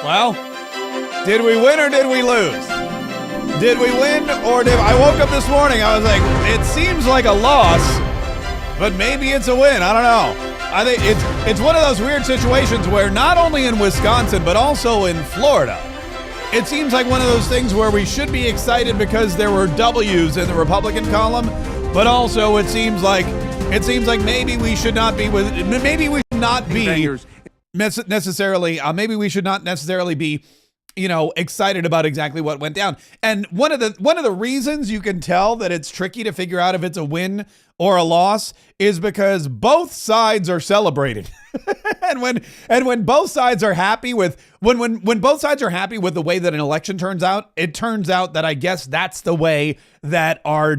Well, did we win or did we lose? Did we win or did I woke up this morning, I was like, it seems like a loss, but maybe it's a win. I don't know. I think it's one of those weird situations where not only in Wisconsin, but also in Florida, it seems like one of those things where we should be excited because there were W's in the Republican column, but also it seems like maybe we should not be necessarily be excited about exactly what went down. And one of the reasons you can tell that it's tricky to figure out if it's a win or a loss is because both sides are celebrating. and when both sides are happy with when both sides are happy with the way that an election turns out, it turns out that I guess that's the way that our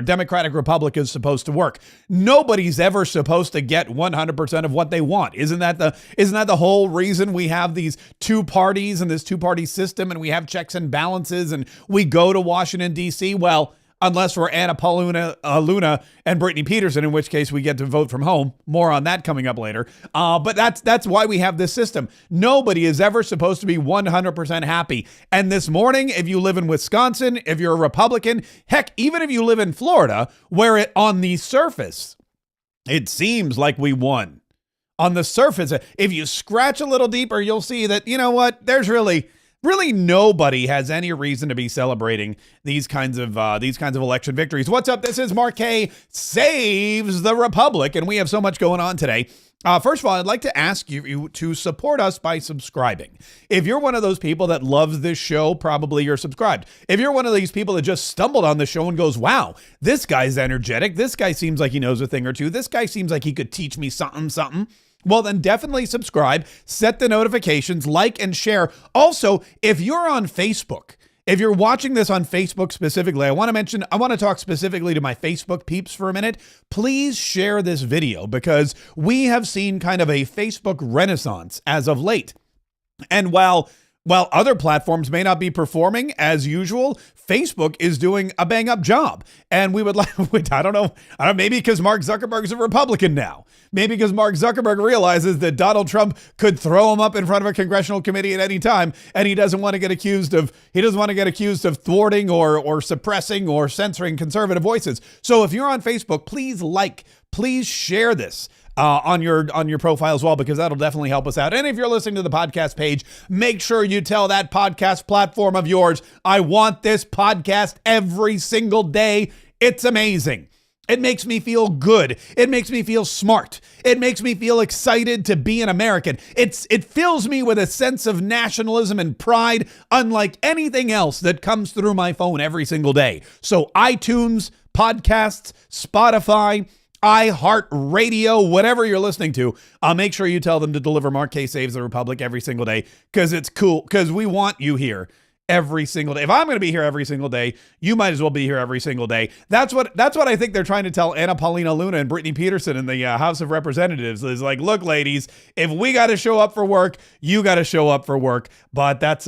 Democratic Republic is supposed to work. Nobody's ever supposed to get 100% of what they want. Isn't that the whole reason we have these two parties and this two-party system, and we have checks and balances, and we go to Washington, D.C.? Well, unless we're Anna Paulina Luna and Brittany Peterson, in which case we get to vote from home. More on that coming up later. But that's why we have this system. Nobody is ever supposed to be 100% happy. And this morning, if you live in Wisconsin, if you're a Republican, heck, even if you live in Florida, where on the surface, it seems like we won. On the surface, if you scratch a little deeper, you'll see that, you know what, there's really nobody has any reason to be celebrating these kinds of election victories. What's up? This is Mark Kaye Saves the Republic, and we have so much going on today. First of all, I'd like to ask you to support us by subscribing. If you're one of those people that loves this show, probably you're subscribed. If you're one of these people that just stumbled on the show and goes, wow, this guy's energetic. This guy seems like he knows a thing or two. This guy seems like he could teach me something. Well, then definitely subscribe, set the notifications, like, and share. Also, if you're on Facebook, if you're watching this on Facebook specifically, I want to talk specifically to my Facebook peeps for a minute. Please share this video because we have seen kind of a Facebook renaissance as of late. And while other platforms may not be performing as usual, Facebook is doing a bang-up job. And we would like, I don't know, maybe because Mark Zuckerberg's a Republican now. Maybe because Mark Zuckerberg realizes that Donald Trump could throw him up in front of a congressional committee at any time, and he doesn't want to get accused of thwarting or suppressing or censoring conservative voices. So if you're on Facebook, please share this on your profile as well, because that'll definitely help us out. And if you're listening to the podcast page, make sure you tell that podcast platform of yours, I want this podcast every single day. It's amazing. It makes me feel good. It makes me feel smart. It makes me feel excited to be an American. It fills me with a sense of nationalism and pride, unlike anything else that comes through my phone every single day. So iTunes, podcasts, Spotify, iHeartRadio, whatever you're listening to, make sure you tell them to deliver Mark Kaye Saves the Republic every single day, because it's cool, because we want you here every single day. If I'm going to be here every single day, you might as well be here every single day. That's what I think they're trying to tell Anna Paulina Luna and Brittany Peterson in the House of Representatives is like, look, ladies, if we got to show up for work, you got to show up for work. But that's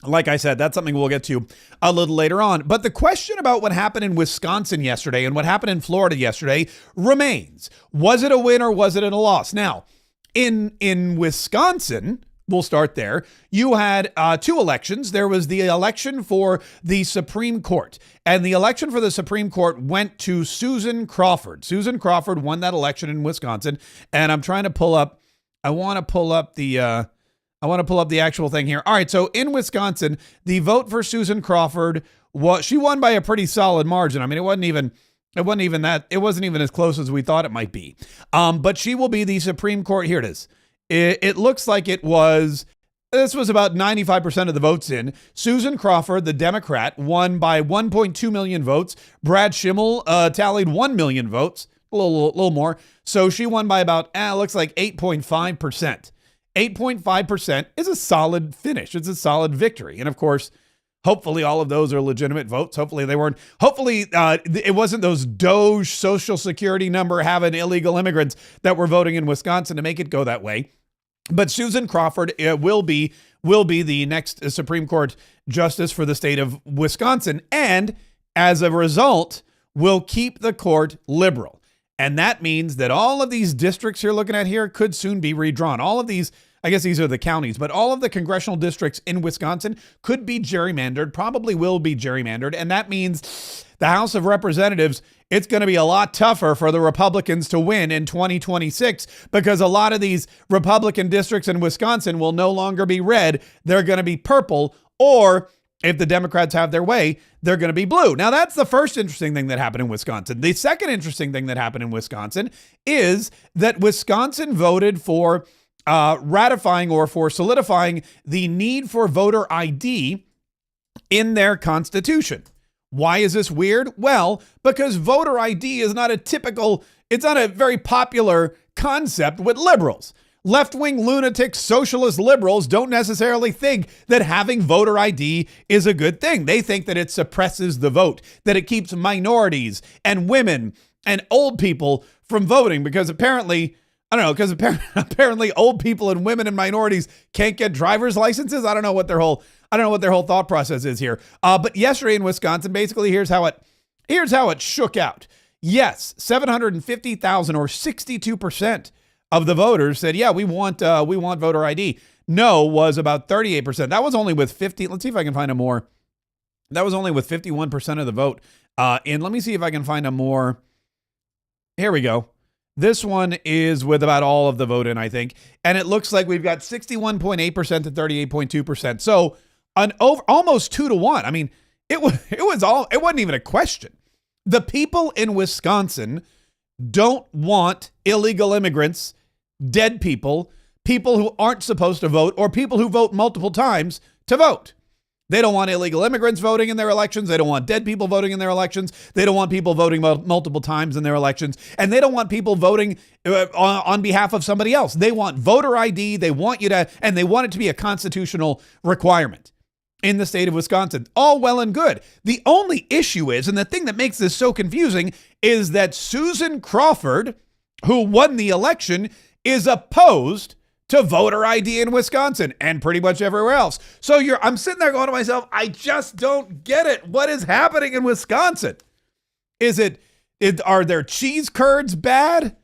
like I said, that's something we'll get to a little later on. But the question about what happened in Wisconsin yesterday and what happened in Florida yesterday remains. Was it a win or was it a loss? Now, in Wisconsin, we'll start there. You had two elections. There was the election for the Supreme Court, and the election for the Supreme Court went to Susan Crawford. Susan Crawford won that election in Wisconsin, and I'm trying to pull up. I want to pull up the actual thing here. All right, so in Wisconsin, the vote for Susan Crawford she won by a pretty solid margin. I mean, it wasn't even as close as we thought it might be. But she will be the Supreme Court. Here it is. It looks like this was about 95% of the votes in. Susan Crawford, the Democrat, won by 1.2 million votes. Brad Schimmel tallied 1 million votes, a little more. So she won by about, looks like 8.5%. 8.5% is a solid finish. It's a solid victory. And of course, hopefully all of those are legitimate votes. Hopefully it wasn't those Doge Social Security number having illegal immigrants that were voting in Wisconsin to make it go that way. But Susan Crawford will be the next Supreme Court justice for the state of Wisconsin, and as a result, will keep the court liberal. And that means that all of these districts you're looking at here could soon be redrawn. All of these, I guess these are the counties, but all of the congressional districts in Wisconsin could be gerrymandered, probably will be gerrymandered. And that means the House of Representatives, it's going to be a lot tougher for the Republicans to win in 2026 because a lot of these Republican districts in Wisconsin will no longer be red. They're going to be purple, or if the Democrats have their way, they're going to be blue. Now, that's the first interesting thing that happened in Wisconsin. The second interesting thing that happened in Wisconsin is that Wisconsin voted for ratifying or for solidifying the need for voter ID in their constitution. Why is this weird? Well, because voter ID is not it's not a very popular concept with liberals. Left-wing lunatic socialist liberals don't necessarily think that having voter ID is a good thing. They think that it suppresses the vote, that it keeps minorities and women and old people from voting because apparently old people and women and minorities can't get driver's licenses. I don't know what their whole thought process is here. But yesterday in Wisconsin, basically here's how it shook out. Yes, 750,000 or 62% of the voters said, yeah, we want voter ID. No was about 38%. That was only with 50. Let's see if I can find a more. That was only with 51% of the vote. And let me see if I can find a more. Here we go. This one is with about all of the vote in, I think. And it looks like we've got 61.8% to 38.2%. So almost 2-to-1. I mean, it wasn't even a question. The people in Wisconsin don't want illegal immigrants, dead people, people who aren't supposed to vote, or people who vote multiple times to vote. They don't want illegal immigrants voting in their elections. They don't want dead people voting in their elections. They don't want people voting multiple times in their elections. And they don't want people voting on behalf of somebody else. They want voter ID. They want and they want it to be a constitutional requirement in the state of Wisconsin. All well and good. The only issue is, and the thing that makes this so confusing, is that Susan Crawford, who won the election, is opposed to voter ID in Wisconsin and pretty much everywhere else. So I'm sitting there going to myself, I just don't get it. What is happening in Wisconsin? Are their cheese curds bad?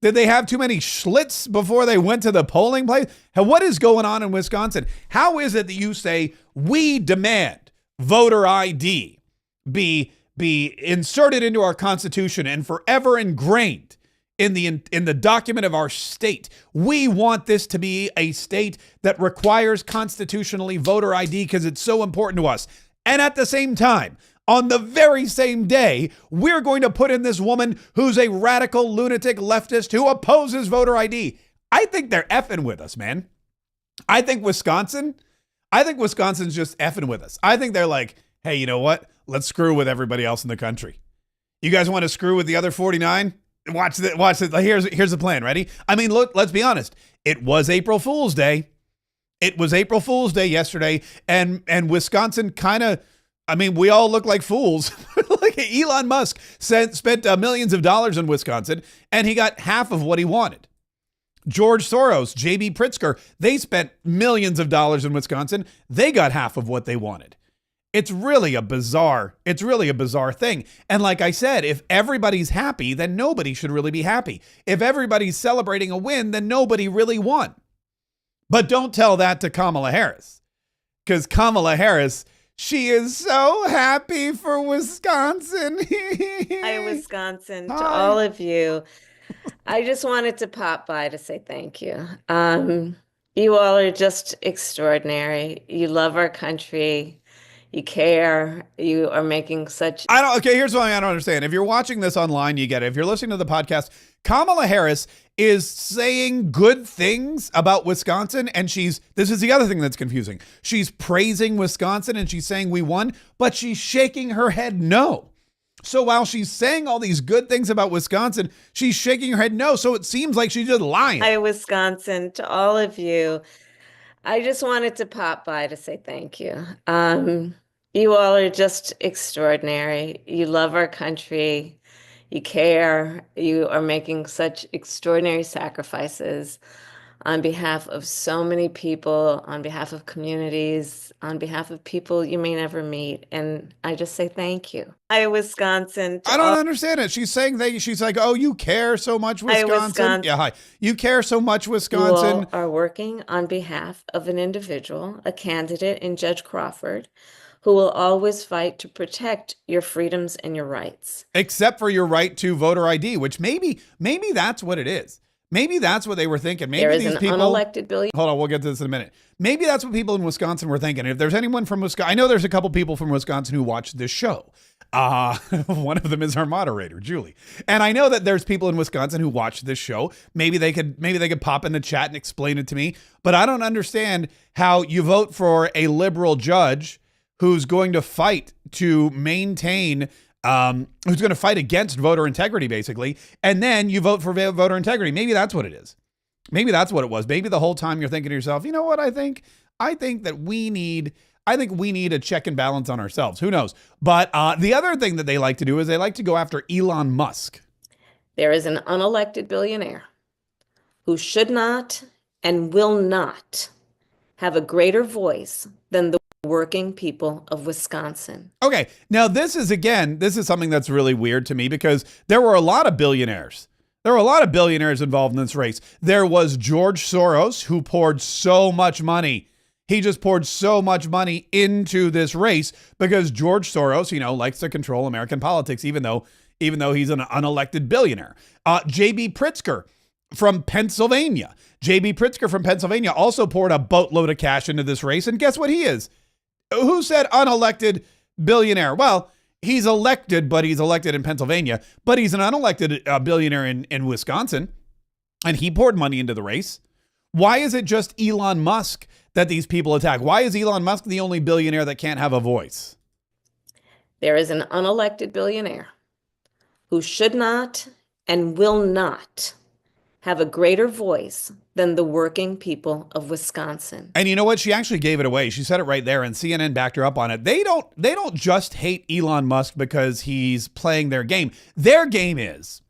Did they have too many Schlitz before they went to the polling place? What is going on in Wisconsin? How is it that you say we demand voter ID be inserted into our Constitution and forever ingrained in the document of our state? We want this to be a state that requires constitutionally voter ID because it's so important to us. And at the same time, on the very same day, we're going to put in this woman who's a radical lunatic leftist who opposes voter ID. I think they're effing with us, man. I think Wisconsin's just effing with us. I think they're like, hey, you know what? Let's screw with everybody else in the country. You guys want to screw with the other 49? Watch it. Here's the plan. Ready? I mean, look, let's be honest. It was April Fool's Day. It was April Fool's Day yesterday. And Wisconsin we all look like fools. Like Elon Musk spent millions of dollars in Wisconsin, and he got half of what he wanted. George Soros, J.B. Pritzker, they spent millions of dollars in Wisconsin. They got half of what they wanted. It's really a bizarre thing. And like I said, if everybody's happy, then nobody should really be happy. If everybody's celebrating a win, then nobody really won. But don't tell that to Kamala Harris, because Kamala Harris, she is so happy for Wisconsin. Hi, Wisconsin, to all of you. I just wanted to pop by to say thank you. You all are just extraordinary. You love our country. You care. You are making such... Here's what I don't understand. If you're watching this online, you get it. If you're listening to the podcast, Kamala Harris is saying good things about Wisconsin, and this is the other thing that's confusing. She's praising Wisconsin and she's saying we won, but she's shaking her head no. So while she's saying all these good things about Wisconsin, she's shaking her head no. So it seems like she's just lying. Hi, Wisconsin, to all of you. I just wanted to pop by to say thank you. You all are just extraordinary. You love our country. You care. You are making such extraordinary sacrifices. on behalf of so many people, on behalf of communities, on behalf of people you may never meet. And I just say thank you. Hi, Wisconsin. I don't understand it. She's saying that she's like, oh, you care so much, Wisconsin. Hi, Wisconsin. Yeah, hi. You care so much, You Wisconsin. all are working on behalf of an individual, a candidate in Judge Crawford, who will always fight to protect your freedoms and your rights. Except for your right to voter ID, which maybe that's what it is. Maybe that's what they were thinking. Maybe There is these an people, unelected billionaire. hold on, we'll get to this in a minute. Maybe that's what people in Wisconsin were thinking. If there's anyone from Wisconsin, I know there's a couple people from Wisconsin who watch this show. One of them is our moderator, Julie. And I know that there's people in Wisconsin who watch this show. Maybe they could pop in the chat and explain it to me. But I don't understand how you vote for a liberal judge who's going to fight to maintain who's going to fight against voter integrity, basically, and then you vote for voter integrity. Maybe that's what it is. Maybe that's what it was. Maybe the whole time you're thinking to yourself, you know what I think? I think we need a check and balance on ourselves. Who knows? But the other thing that they like to do is they like to go after Elon Musk. There is an unelected billionaire who should not and will not have a greater voice than the working people of Wisconsin. Okay, now this is something that's really weird to me because there were a lot of billionaires. There were a lot of billionaires involved in this race. There was George Soros, who poured so much money. He just poured so much money into this race because George Soros, likes to control American politics, even though he's an unelected billionaire. J.B. Pritzker from Pennsylvania. J.B. Pritzker from Pennsylvania also poured a boatload of cash into this race. And guess what he is? Who said unelected billionaire? Well, he's elected, but he's elected in Pennsylvania, but he's an unelected billionaire in Wisconsin, and he poured money into the race. Why is it just Elon Musk that these people attack? Why is Elon Musk the only billionaire that can't have a voice? There is an unelected billionaire who should not and will not have a greater voice than the working people of Wisconsin. And you know what? She actually gave it away. She said it right there, and CNN backed her up on it. They don't just hate Elon Musk because he's playing their game. Their game is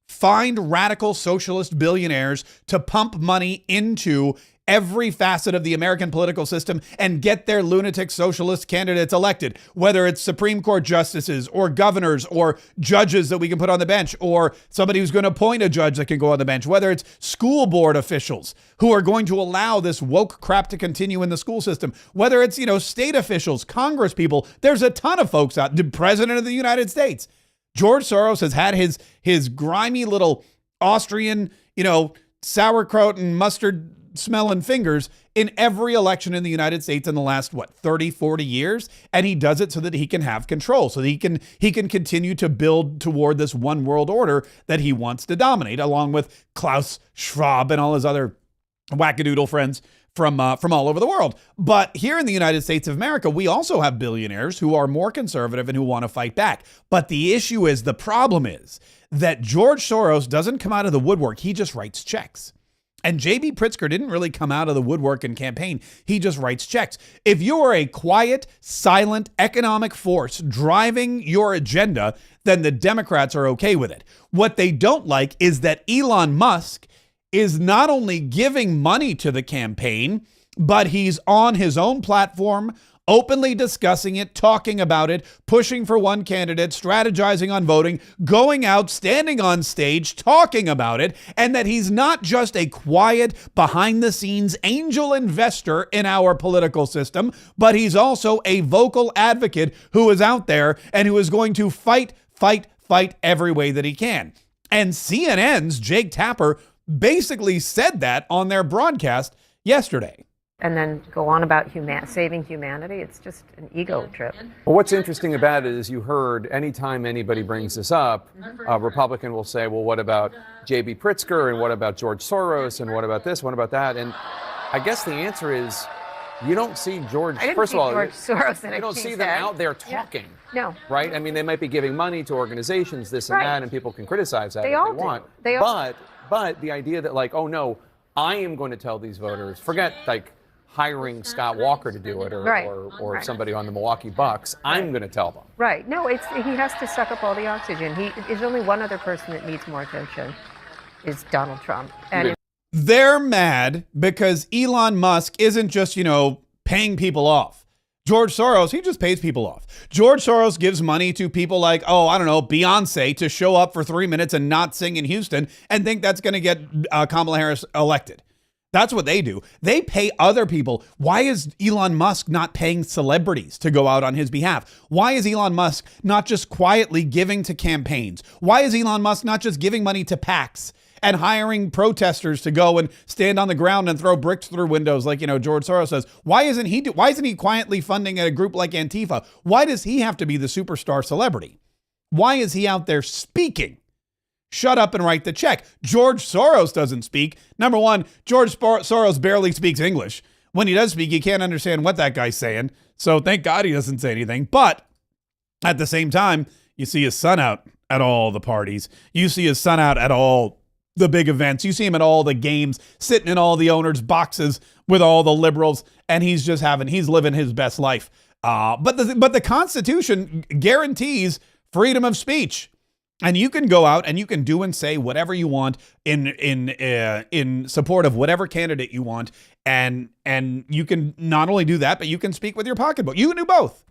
find radical socialist billionaires to pump money into every facet of the American political system and get their lunatic socialist candidates elected, whether it's Supreme Court justices or governors or judges that we can put on the bench, or somebody who's going to appoint a judge that can go on the bench, whether it's school board officials who are going to allow this woke crap to continue in the school system, whether it's, state officials, Congress people. There's a ton of folks out, the president of the United States. George Soros has had his grimy little Austrian, sauerkraut and mustard smelling fingers in every election in the United States in the last 30, 40 years, and he does it so that he can have control, so that he can continue to build toward this one world order that he wants to dominate, along with Klaus Schwab and all his other wackadoodle friends from all over the world. But here in the United States of America, we also have billionaires who are more conservative and who want to fight back. But the problem is that George Soros doesn't come out of the woodwork. He just writes checks. And J.B. Pritzker didn't really come out of the woodwork and campaign. He just writes checks. If you are a quiet, silent economic force driving your agenda, then the Democrats are okay with it. What they don't like is that Elon Musk is not only giving money to the campaign, but he's on his own platform, openly discussing it, talking about it, pushing for one candidate, strategizing on voting, going out, standing on stage, talking about it, and that he's not just a quiet, behind-the-scenes angel investor in our political system, but he's also a vocal advocate who is out there and who is going to fight every way that he can. And CNN's Jake Tapper basically said that on their broadcast yesterday. And then go on about saving humanity. It's just an ego trip. Well, what's interesting about it is you heard anytime anybody brings this up, a Republican will say, well, what about J.B. Pritzker and what about George Soros and what about this, what about that? And I guess the answer is you don't see George, first of all, George Soros in you don't see them out there talking. Yeah. No. Right? I mean, they might be giving money to organizations, this and Right. that, and people can criticize that They if all they want. do. They all But the idea that oh no, I am going to tell these voters, forget hiring Scott Walker to do it or Right. somebody on the Milwaukee Bucks, I'm going to tell them. Right. No, he has to suck up all the oxygen. There's only one other person that needs more attention, is Donald Trump. And They're mad because Elon Musk isn't just, paying people off. George Soros, he just pays people off. George Soros gives money to people like, Beyonce to show up for 3 minutes and not sing in Houston and think that's going to get Kamala Harris elected. That's what they do. They pay other people. Why is Elon Musk not paying celebrities to go out on his behalf? Why is Elon Musk not just quietly giving to campaigns? Why is Elon Musk not just giving money to PACs and hiring protesters to go and stand on the ground and throw bricks through windows like, George Soros says? Why isn't he quietly funding a group like Antifa? Why does he have to be the superstar celebrity? Why is he out there speaking? Shut up and write the check. George Soros doesn't speak. Number one, George Soros barely speaks English. When he does speak, you can't understand what that guy's saying. So thank God he doesn't say anything. But at the same time, you see his son out at all the parties. You see his son out at all the big events. You see him at all the games, sitting in all the owners' boxes with all the liberals, and he's living his best life. But the Constitution guarantees freedom of speech. And you can go out and you can do and say whatever you want in support of whatever candidate you want. And you can not only do that, but you can speak with your pocketbook. You can do both.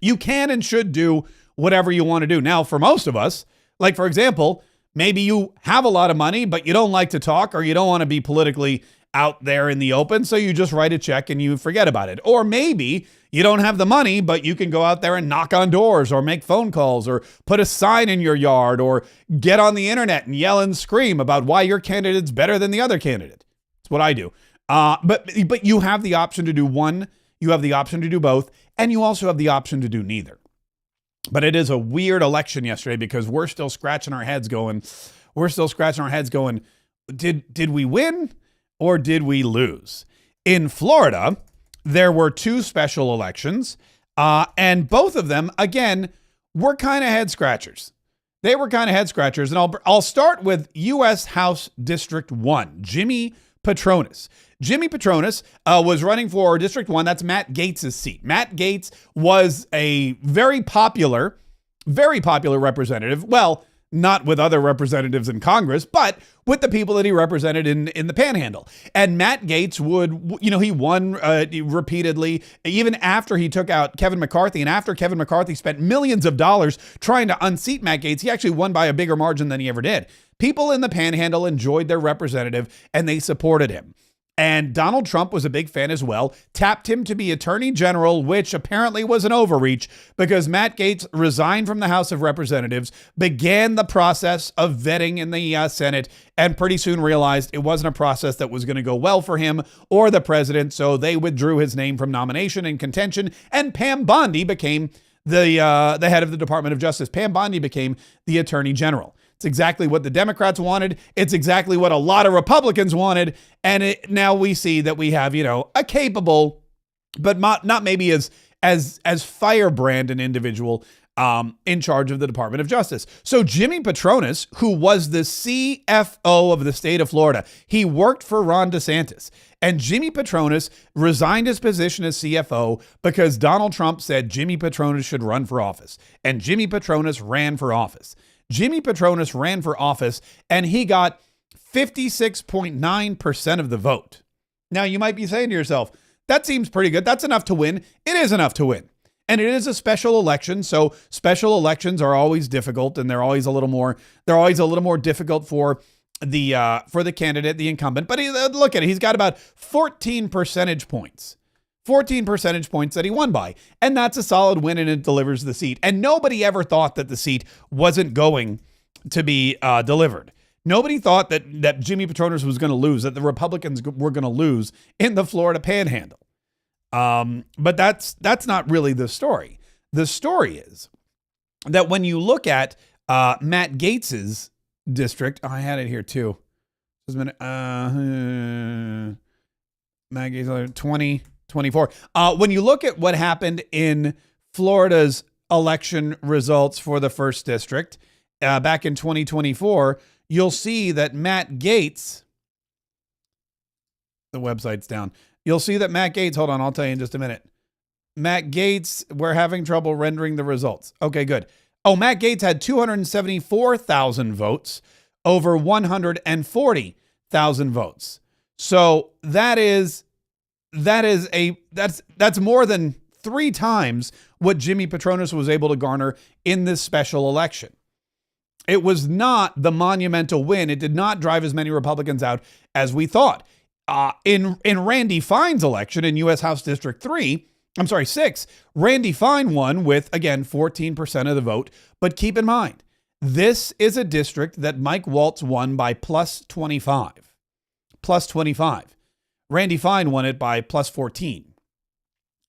You can and should do whatever you want to do. Now, for most of us, like, for example, maybe you have a lot of money, but you don't like to talk or you don't want to be politically out there in the open. So you just write a check and you forget about it. Or maybe you don't have the money, but you can go out there and knock on doors or make phone calls or put a sign in your yard or get on the internet and yell and scream about why your candidate's better than the other candidate. That's what I do. But you have the option to do one, you have the option to do both, and you also have the option to do neither. But it is a weird election yesterday because we're still scratching our heads going, did we win or did we lose? In Florida, there were two special elections, and both of them, again, were kind of head scratchers. They were kind of head scratchers, and I'll start with U.S. House District 1, Jimmy Patronis. Jimmy Patronis was running for District 1. That's Matt Gaetz' seat. Matt Gaetz was a very popular representative. Well, not with other representatives in Congress, but with the people that he represented in the Panhandle. And Matt Gaetz he won repeatedly, even after he took out Kevin McCarthy. And after Kevin McCarthy spent millions of dollars trying to unseat Matt Gaetz, he actually won by a bigger margin than he ever did. People in the Panhandle enjoyed their representative and they supported him. And Donald Trump was a big fan as well, tapped him to be attorney general, which apparently was an overreach because Matt Gaetz resigned from the House of Representatives, began the process of vetting in the Senate, and pretty soon realized it wasn't a process that was going to go well for him or the president. So they withdrew his name from nomination and contention, and Pam Bondi became the head of the Department of Justice. Pam Bondi became the attorney general. It's exactly what the Democrats wanted. It's exactly what a lot of Republicans wanted. And now we see that we have, a capable, but not maybe as firebrand an individual in charge of the Department of Justice. So Jimmy Patronis, who was the CFO of the state of Florida, he worked for Ron DeSantis. And Jimmy Patronis resigned his position as CFO because Donald Trump said Jimmy Patronis should run for office. And Jimmy Patronis ran for office. Jimmy Patronis ran for office and he got 56.9% of the vote. Now you might be saying to yourself, that seems pretty good. That's enough to win. It is enough to win. And it is a special election. So special elections are always difficult and they're always a little more difficult for the candidate, the incumbent. But look at it. He's got about 14 percentage points. 14 percentage points that he won by. And that's a solid win and it delivers the seat. And nobody ever thought that the seat wasn't going to be delivered. Nobody thought that Jimmy Patronis was going to lose, that the Republicans were going to lose in the Florida Panhandle. But that's not really the story. The story is that when you look at Matt Gaetz's district, I had it here too. Just a minute. Matt Gaetz 2024. When you look at what happened in Florida's election results for the first district back in 2024, you'll see that Matt Gaetz, the website's down. You'll see that Matt Gaetz, hold on, I'll tell you in just a minute. Matt Gaetz, we're having trouble rendering the results. Okay, good. Oh, Matt Gaetz had 274,000 votes over 140,000 100,000 votes. So that's more than 3 times what Jimmy Patronis was able to garner in this special election. It was not the monumental win. It did not drive as many Republicans out as we thought. In Randy Fine's election in U.S. House District 6, Randy Fine won with, again, 14% of the vote. But keep in mind, this is a district that Mike Waltz won by plus 25. Plus 25. Randy Fine won it by plus 14.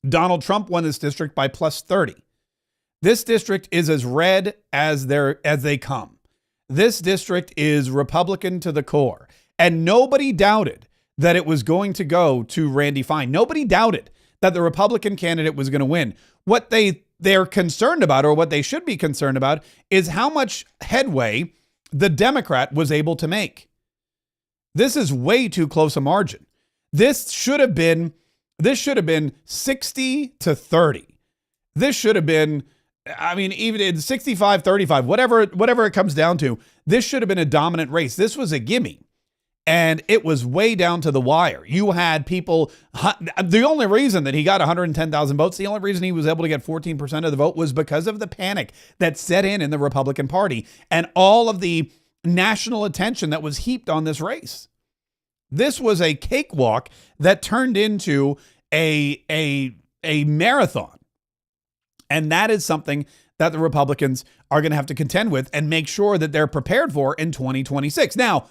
Donald Trump won this district by plus 30. This district is as red as they come. This district is Republican to the core. And nobody doubted that it was going to go to Randy Fine. Nobody doubted that the Republican candidate was going to win. What they're concerned about, or what they should be concerned about, is how much headway the Democrat was able to make. This is way too close a margin. This should have been 60 to 30. This should have been, I mean, even in 65, 35, whatever it comes down to, this should have been a dominant race. This was a gimme. And it was way down to the wire. You had people, the only reason that he got 110,000 votes, the only reason he was able to get 14% of the vote was because of the panic that set in the Republican Party and all of the national attention that was heaped on this race. This was a cakewalk that turned into a marathon. And that is something that the Republicans are going to have to contend with and make sure that they're prepared for in 2026. Now,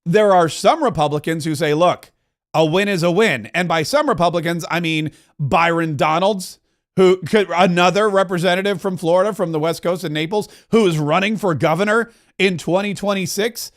there are some Republicans who say, look, a win is a win. And by some Republicans, I mean Byron Donalds, another representative from Florida, from the West Coast in Naples, who is running for governor in 2026.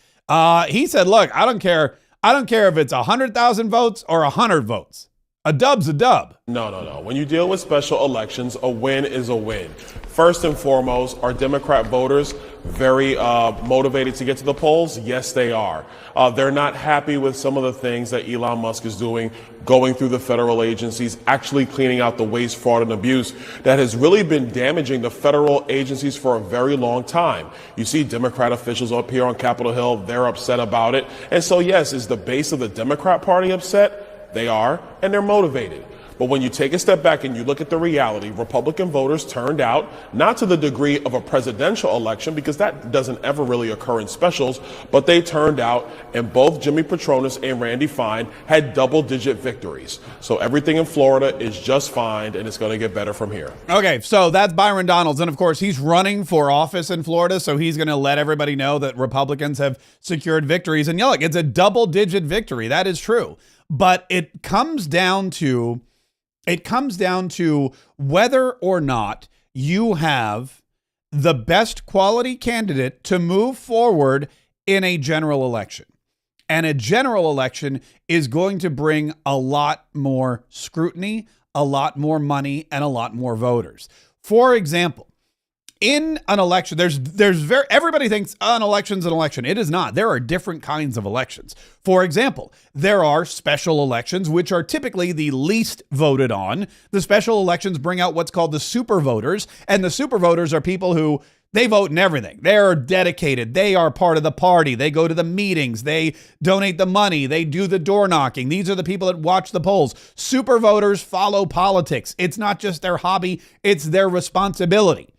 He said, look, I don't care if it's 100,000 votes or 100 votes. A dub's a dub. No. When you deal with special elections, a win is a win. First and foremost, are Democrat voters very motivated to get to the polls? Yes, they are. They're not happy with some of the things that Elon Musk is doing, going through the federal agencies, actually cleaning out the waste, fraud, and abuse that has really been damaging the federal agencies for a very long time. You see Democrat officials up here on Capitol Hill, they're upset about it. And so, yes, is the base of the Democrat Party upset? They are, and they're motivated. But when you take a step back and you look at the reality, Republican voters turned out, not to the degree of a presidential election, because that doesn't ever really occur in specials, but they turned out, and both Jimmy Patronis and Randy Fine had double-digit victories. So everything in Florida is just fine, and it's going to get better from here. Okay, so that's Byron Donalds. And of course, he's running for office in Florida, so he's going to let everybody know that Republicans have secured victories. And look, it's a double-digit victory. That is true. But it comes down to whether or not you have the best quality candidate to move forward in a general election. And a general election is going to bring a lot more scrutiny, a lot more money, and a lot more voters. For example, in an election, everybody thinks an election's an election. It is not. There are different kinds of elections. For example, there are special elections, which are typically the least voted on. The special elections bring out what's called the super voters, and the super voters are people who they vote in everything. They are dedicated. They are part of the party. They go to the meetings. They donate the money. They do the door knocking. These are the people that watch the polls. Super voters follow politics. It's not just their hobby. It's their responsibility.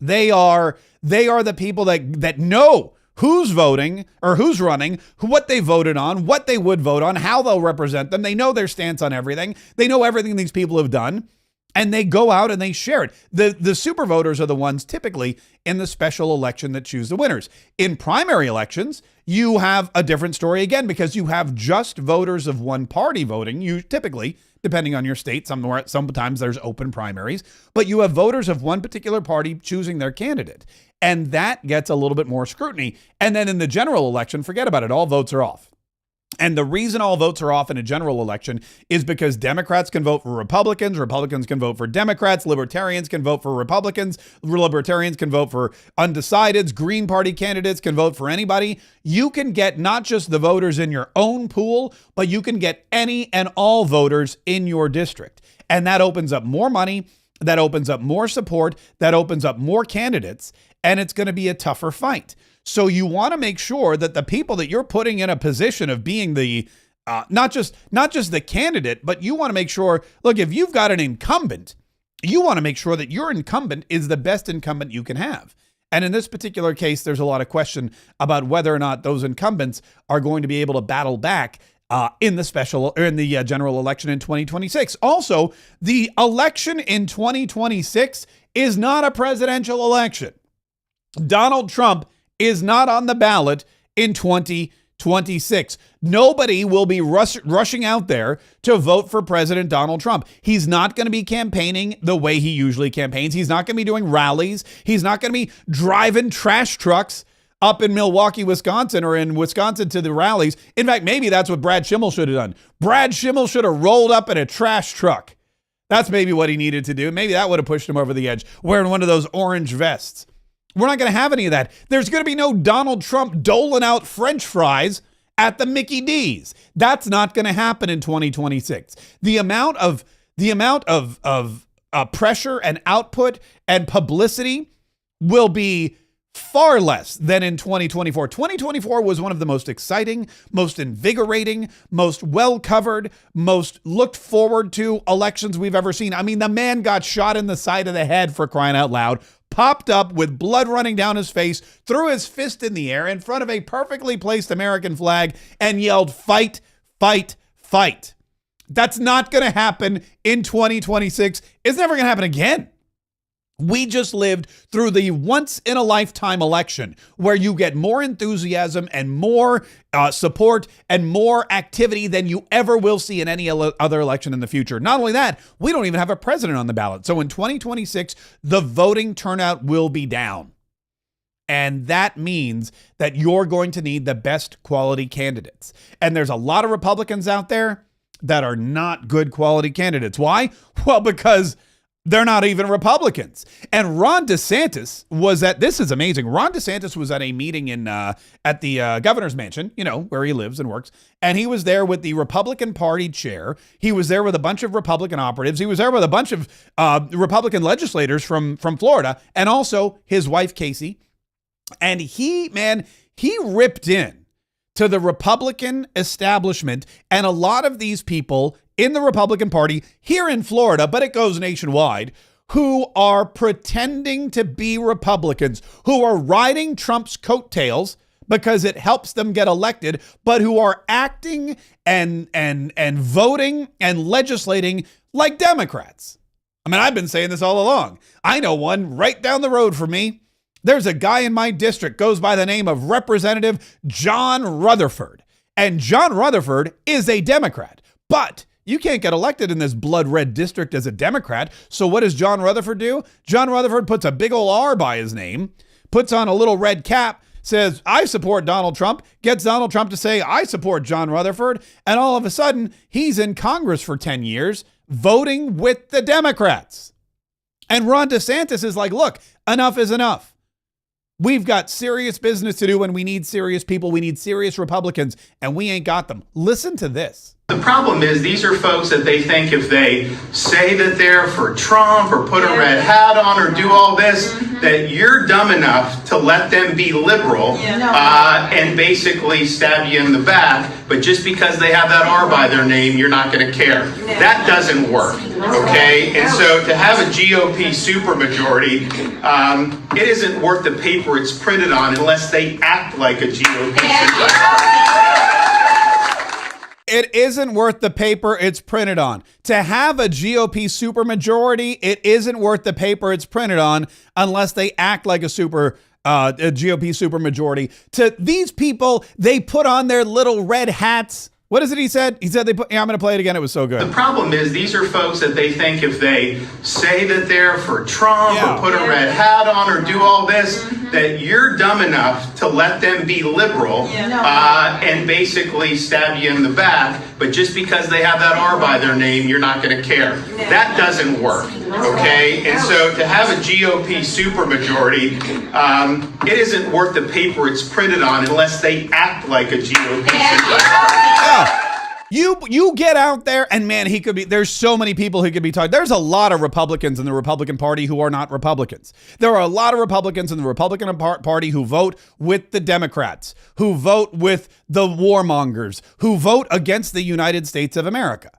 They are the people that know who's voting or who's running, what they voted on, what they would vote on, how they'll represent them. They know their stance on everything. They know everything these people have done, and they go out and they share it. The super voters are the ones typically in the special election that choose the winners. In primary elections, you have a different story again, because you have just voters of one party voting. You typically, depending on your state, sometimes there's open primaries, but you have voters of one particular party choosing their candidate. And that gets a little bit more scrutiny. And then in the general election, forget about it. All votes are off. And the reason all votes are off in a general election is because Democrats can vote for Republicans, Republicans can vote for Democrats, Libertarians can vote for Republicans, Libertarians can vote for undecideds, Green Party candidates can vote for anybody. You can get not just the voters in your own pool, but you can get any and all voters in your district. And that opens up more money, that opens up more support, that opens up more candidates. and it's going to be a tougher fight. So you want to make sure that the people that you're putting in a position of being the not just the candidate, but you want to make sure, look, if you've got an incumbent, you want to make sure that your incumbent is the best incumbent you can have. And in this particular case, there's a lot of question about whether or not those incumbents are going to be able to battle back in the general election in 2026. Also, the election in 2026 is not a presidential election. Donald Trump is not on the ballot in 2026. Nobody will be rushing out there to vote for President Donald Trump. He's not going to be campaigning the way he usually campaigns. He's not going to be doing rallies. He's not going to be driving trash trucks up in Milwaukee, Wisconsin, or in Wisconsin to the rallies. In fact, maybe that's what Brad Schimmel should have done. Brad Schimmel should have rolled up in a trash truck. That's maybe what he needed to do. Maybe that would have pushed him over the edge, wearing one of those orange vests. We're not going to have any of that. There's going to be no Donald Trump doling out French fries at the Mickey D's. That's not going to happen in 2026. The amount of pressure and output and publicity will be far less than in 2024. 2024 was one of the most exciting, most invigorating, most well-covered, most looked forward to elections we've ever seen. I mean, the man got shot in the side of the head, for crying out loud, popped up with blood running down his face, threw his fist in the air in front of a perfectly placed American flag, and yelled, "Fight, fight, fight." That's not going to happen in 2026. It's never going to happen again. We just lived through the once-in-a-lifetime election where you get more enthusiasm and more support and more activity than you ever will see in any other election in the future. Not only that, we don't even have a president on the ballot. So in 2026, the voting turnout will be down. And that means that you're going to need the best quality candidates. And there's a lot of Republicans out there that are not good quality candidates. Why? Well, because they're not even Republicans. And Ron DeSantis was this is amazing. Ron DeSantis was at a meeting at the governor's mansion, where he lives and works. And he was there with the Republican Party chair. He was there with a bunch of Republican operatives. He was there with a bunch of Republican legislators from Florida, and also his wife, Kaye. And he ripped in to the Republican establishment and a lot of these people in the Republican Party here in Florida, but it goes nationwide, who are pretending to be Republicans, who are riding Trump's coattails because it helps them get elected, but who are acting and voting and legislating like Democrats. I mean, I've been saying this all along. I know one right down the road from me. There's a guy in my district, goes by the name of Representative John Rutherford. And John Rutherford is a Democrat, but you can't get elected in this blood red district as a Democrat. So what does John Rutherford do? John Rutherford puts a big old R by his name, puts on a little red cap, says, "I support Donald Trump," gets Donald Trump to say, "I support John Rutherford." And all of a sudden, he's in Congress for 10 years, voting with the Democrats. And Ron DeSantis is like, look, enough is enough. We've got serious business to do, and we need serious people. We need serious Republicans, and we ain't got them. Listen to this. The problem is these are folks that they think if they say that they're for Trump or put a red hat on or do all this, that you're dumb enough to let them be liberal and basically stab you in the back. But just because they have that R by their name, you're not going to care. That doesn't work, okay? And so to have a GOP supermajority, it isn't worth the paper it's printed on unless they act like a GOP supermajority. It isn't worth the paper it's printed on. To have a GOP supermajority, it isn't worth the paper it's printed on unless they act like a GOP supermajority. To these people, they put on their little red hats. What is it he said? He said I'm going to play it again. It was so good. The problem is these are folks that they think if they say that they're for Trump or put a red hat on or do all this, that you're dumb enough to let them be liberal and basically stab you in the back. But just because they have that R by their name, you're not going to care. That doesn't work, okay? And so to have a GOP supermajority, it isn't worth the paper it's printed on unless they act like a GOP supermajority. You get out there and man, there's so many people who could be talking. There's a lot of Republicans in the Republican Party who are not Republicans. There are a lot of Republicans in the Republican Party who vote with the Democrats, who vote with the warmongers, who vote against the United States of America.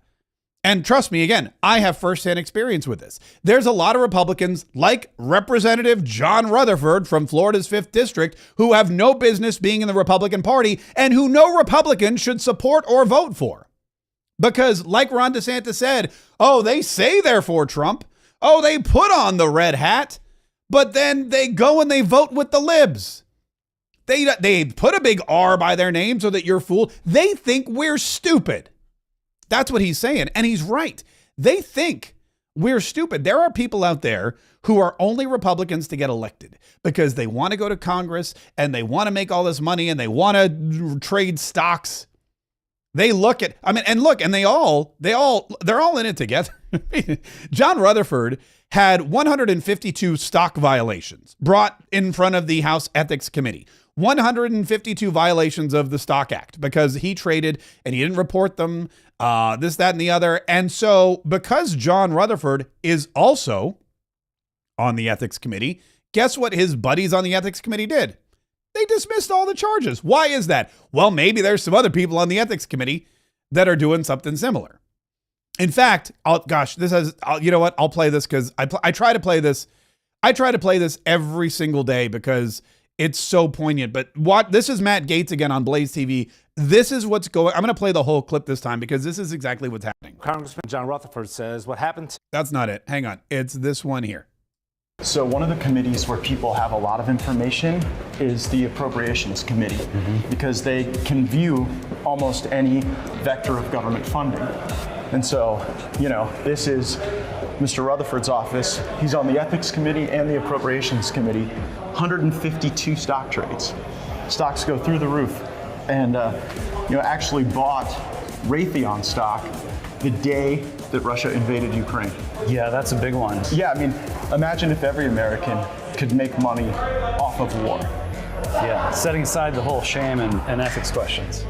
And trust me, again, I have firsthand experience with this. There's a lot of Republicans like Representative John Rutherford from Florida's 5th District who have no business being in the Republican Party and who no Republican should support or vote for. Because like Ron DeSantis said, oh, they say they're for Trump. Oh, they put on the red hat, but then they go and they vote with the libs. They put a big R by their name so that you're fooled. They think we're stupid. That's what he's saying. And he's right. They think we're stupid. There are people out there who are only Republicans to get elected because they want to go to Congress and they want to make all this money and they want to trade stocks. They look at, they're all in it together. John Rutherford had 152 stock violations brought in front of the House Ethics Committee. 152 violations of the Stock Act because he traded and he didn't report them, this, that, and the other. And so because John Rutherford is also on the Ethics Committee, guess what his buddies on the Ethics Committee did? They dismissed all the charges. Why is that? Well, maybe there's some other people on the Ethics Committee that are doing something similar. In fact, you know what? I'll play this because I try to play this. I try to play this every single day because it's so poignant. But this is Matt Gaetz again on Blaze TV. This is what's going. I'm going to play the whole clip this time because this is exactly what's happening. Congressman John Rutherford says what happened. That's not it. Hang on. It's this one here. So one of the committees where people have a lot of information is the Appropriations Committee, because they can view almost any vector of government funding. And so, this is Mr. Rutherford's office. He's on the Ethics Committee and the Appropriations Committee. 152 stock trades. Stocks go through the roof. And, actually bought Raytheon stock the day that Russia invaded Ukraine. Yeah, that's a big one. Yeah, imagine if every American could make money off of war. Yeah, setting aside the whole shame and ethics questions.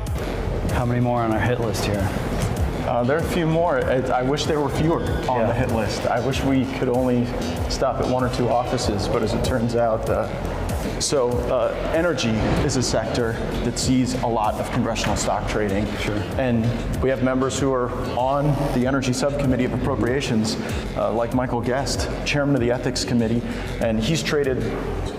How many more on our hit list here? There are a few more. I wish there were fewer on the hit list. I wish we could only stop at one or two offices, but as it turns out, energy is a sector that sees a lot of congressional stock trading. Sure. And we have members who are on the Energy Subcommittee of Appropriations, like Michael Guest, chairman of the Ethics Committee, and he's traded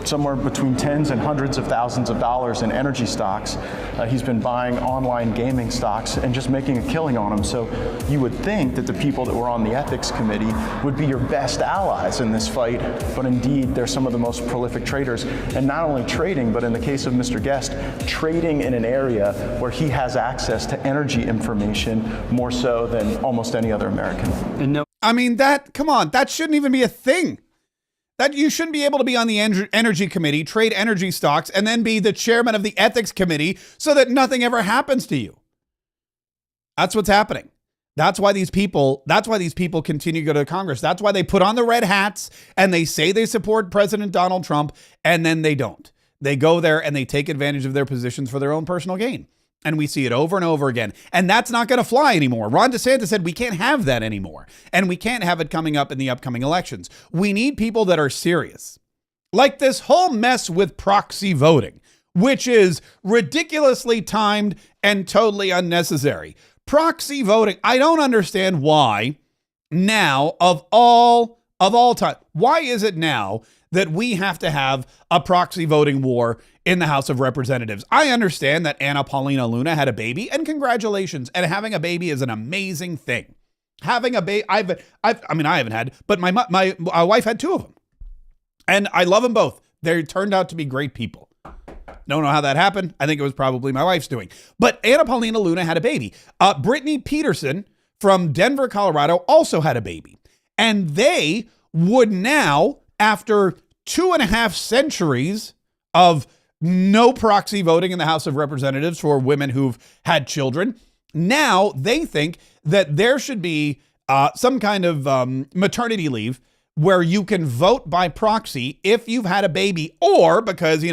somewhere between tens and hundreds of thousands of dollars in energy stocks. He's been buying online gaming stocks and just making a killing on them. So you would think that the people that were on the Ethics Committee would be your best allies in this fight, but indeed they're some of the most prolific traders. And not only trading, but in the case of Mr. Guest, trading in an area where he has access to energy information more so than almost any other American. Come on, that shouldn't even be a thing. That you shouldn't be able to be on the Energy Committee, trade energy stocks, and then be the chairman of the Ethics Committee so that nothing ever happens to you. That's what's happening. That's why these people continue to go to Congress. That's why they put on the red hats and they say they support President Donald Trump, and then they don't. They go there and they take advantage of their positions for their own personal gain. And we see it over and over again. And that's not going to fly anymore. Ron DeSantis said we can't have that anymore. And we can't have it coming up in the upcoming elections. We need people that are serious. Like this whole mess with proxy voting, which is ridiculously timed and totally unnecessary. Proxy voting, I don't understand why now of all time. Why is it now that we have to have a proxy voting war in the House of Representatives? I understand that Anna Paulina Luna had a baby, and congratulations. And having a baby is an amazing thing. Having a baby, I haven't had, but my wife had two of them, and I love them both. They turned out to be great people. Don't know how that happened. I think it was probably my wife's doing. But Anna Paulina Luna had a baby. Brittany Peterson from Denver, Colorado, also had a baby, and they would now, after 2.5 centuries of no proxy voting in the House of Representatives for women who've had children, now they think that there should be some kind of maternity leave where you can vote by proxy if you've had a baby, or because,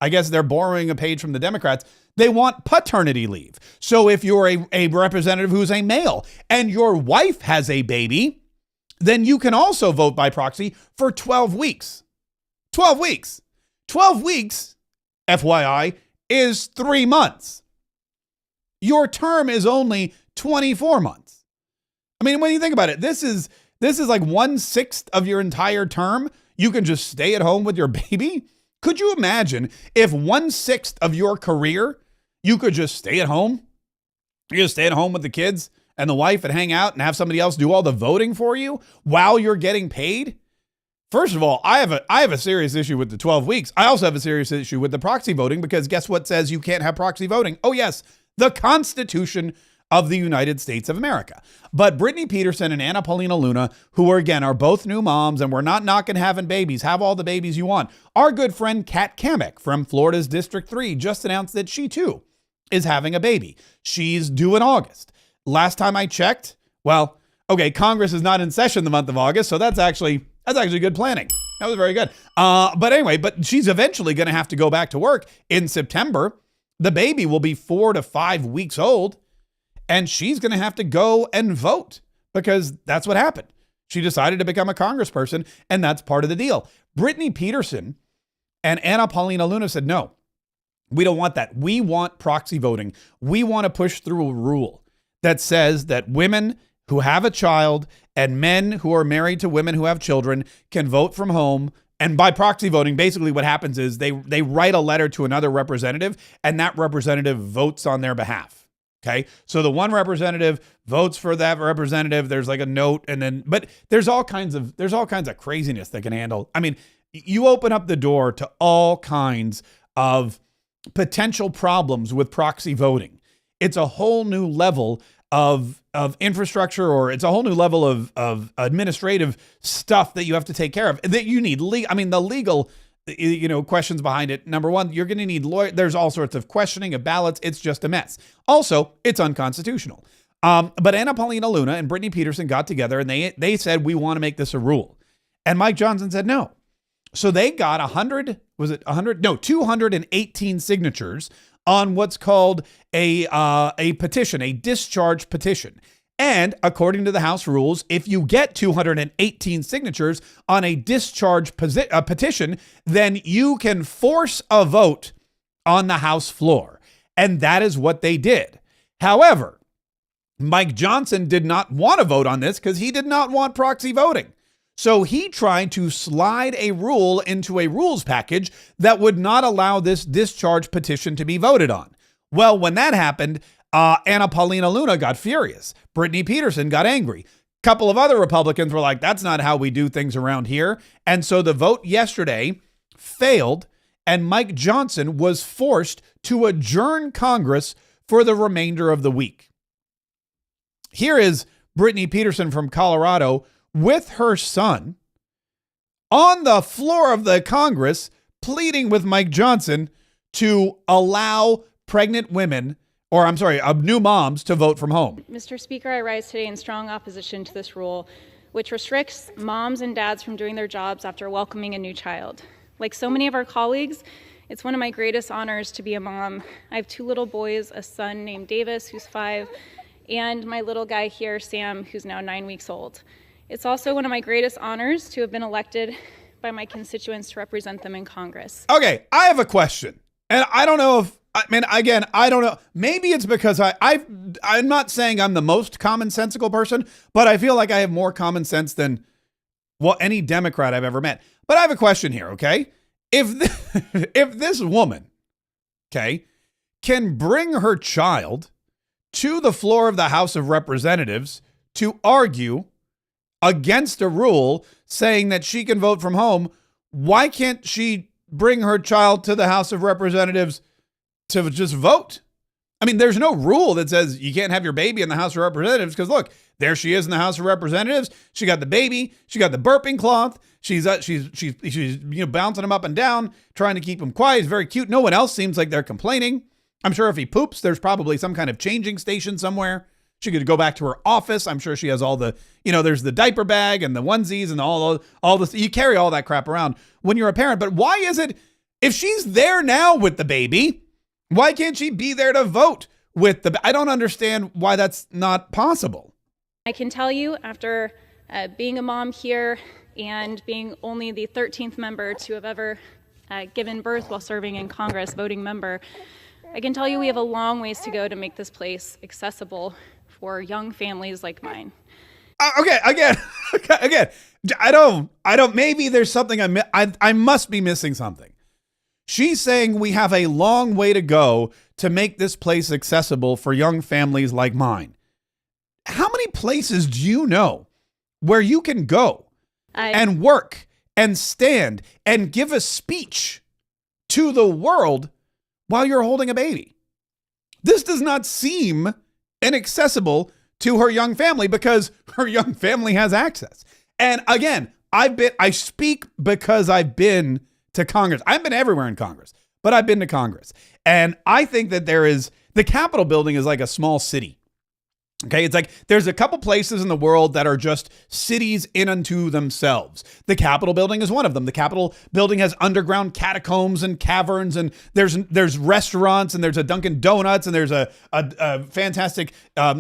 I guess they're borrowing a page from the Democrats. They want paternity leave. So if you're a representative who's a male and your wife has a baby, then you can also vote by proxy for 12 weeks. 12 weeks. 12 weeks, FYI, is 3 months. Your term is only 24 months. I mean, when you think about it, this is like 1/6 of your entire term. You can just stay at home with your baby. Could you imagine if 1/6 of your career, you could just stay at home? You just stay at home with the kids and the wife and hang out and have somebody else do all the voting for you while you're getting paid? First of all, I have a serious issue with the 12 weeks. I also have a serious issue with the proxy voting because guess what says you can't have proxy voting? Oh, yes, the Constitution of the United States of America. But Brittany Peterson and Anna Paulina Luna, who are both new moms, and we're not knocking having babies, have all the babies you want. Our good friend Kat Kamek from Florida's District 3 just announced that she too is having a baby. She's due in August. Last time I checked, well, okay, Congress is not in session the month of August, so that's actually good planning. That was very good. But anyway, but she's eventually going to have to go back to work in September. The baby will be 4 to 5 weeks old. And she's going to have to go and vote because that's what happened. She decided to become a congressperson, and that's part of the deal. Brittany Peterson and Anna Paulina Luna said, no, we don't want that. We want proxy voting. We want to push through a rule that says that women who have a child and men who are married to women who have children can vote from home. And by proxy voting, basically what happens is they write a letter to another representative, and that representative votes on their behalf. Okay, so the one representative votes for that representative. There's like a note, but there's all kinds of craziness that can handle. I mean, you open up the door to all kinds of potential problems with proxy voting. It's a whole new level of infrastructure, or it's a whole new level of administrative stuff that you have to take care of. That you need the legal questions behind it. Number one, you're going to need lawyers. There's all sorts of questioning of ballots. It's just a mess. Also, it's unconstitutional. But Anna Paulina Luna and Brittany Peterson got together and they said, we want to make this a rule. And Mike Johnson said no. So they got 218 signatures on what's called a petition, a discharge petition. And according to the House rules, if you get 218 signatures on a discharge petition, then you can force a vote on the House floor. And that is what they did. However, Mike Johnson did not want to vote on this because he did not want proxy voting. So he tried to slide a rule into a rules package that would not allow this discharge petition to be voted on. Well, when that happened, Anna Paulina Luna got furious. Brittany Peterson got angry. A couple of other Republicans were like, that's not how we do things around here. And so the vote yesterday failed, and Mike Johnson was forced to adjourn Congress for the remainder of the week. Here is Brittany Peterson from Colorado with her son on the floor of the Congress pleading with Mike Johnson to allow pregnant women, new moms to vote from home. Mr. Speaker, I rise today in strong opposition to this rule, which restricts moms and dads from doing their jobs after welcoming a new child. Like so many of our colleagues, it's one of my greatest honors to be a mom. I have 2 little boys, a son named Davis, who's 5, and my little guy here, Sam, who's now 9 weeks old. It's also one of my greatest honors to have been elected by my constituents to represent them in Congress. Okay, I have a question. And I don't know if, I don't know. Maybe it's because I'm not saying I'm the most commonsensical person, but I feel like I have more common sense than any Democrat I've ever met. But I have a question here, okay? If this woman, okay, can bring her child to the floor of the House of Representatives to argue against a rule saying that she can vote from home, why can't she bring her child to the House of Representatives to just vote? I mean, there's no rule that says you can't have your baby in the House of Representatives because look, there she is in the House of Representatives. She got the baby. She got the burping cloth. She's bouncing him up and down, trying to keep him quiet. He's very cute. No one else seems like they're complaining. I'm sure if he poops, there's probably some kind of changing station somewhere. She could go back to her office. I'm sure she has all the, there's the diaper bag and the onesies and all this. You carry all that crap around when you're a parent. But why is it If she's there now with the baby, why can't she be there to vote with the? I don't understand why that's not possible. I can tell you, after being a mom here and being only the 13th member to have ever given birth while serving in Congress, voting member, I can tell you we have a long ways to go to make this place accessible for young families like mine. Okay, again, I don't, maybe there's something I must be missing something. She's saying we have a long way to go to make this place accessible for young families like mine. How many places do you know where you can go and work and stand and give a speech to the world while you're holding a baby? This does not seem inaccessible to her young family because her young family has access. And again, I speak because I've been to Congress. I've been everywhere in Congress, but I've been to Congress. And I think that the Capitol building is like a small city. Okay, it's like there's a couple places in the world that are just cities in unto themselves. The Capitol building is one of them. The Capitol building has underground catacombs and caverns, and there's restaurants, and there's a Dunkin' Donuts, and there's a fantastic a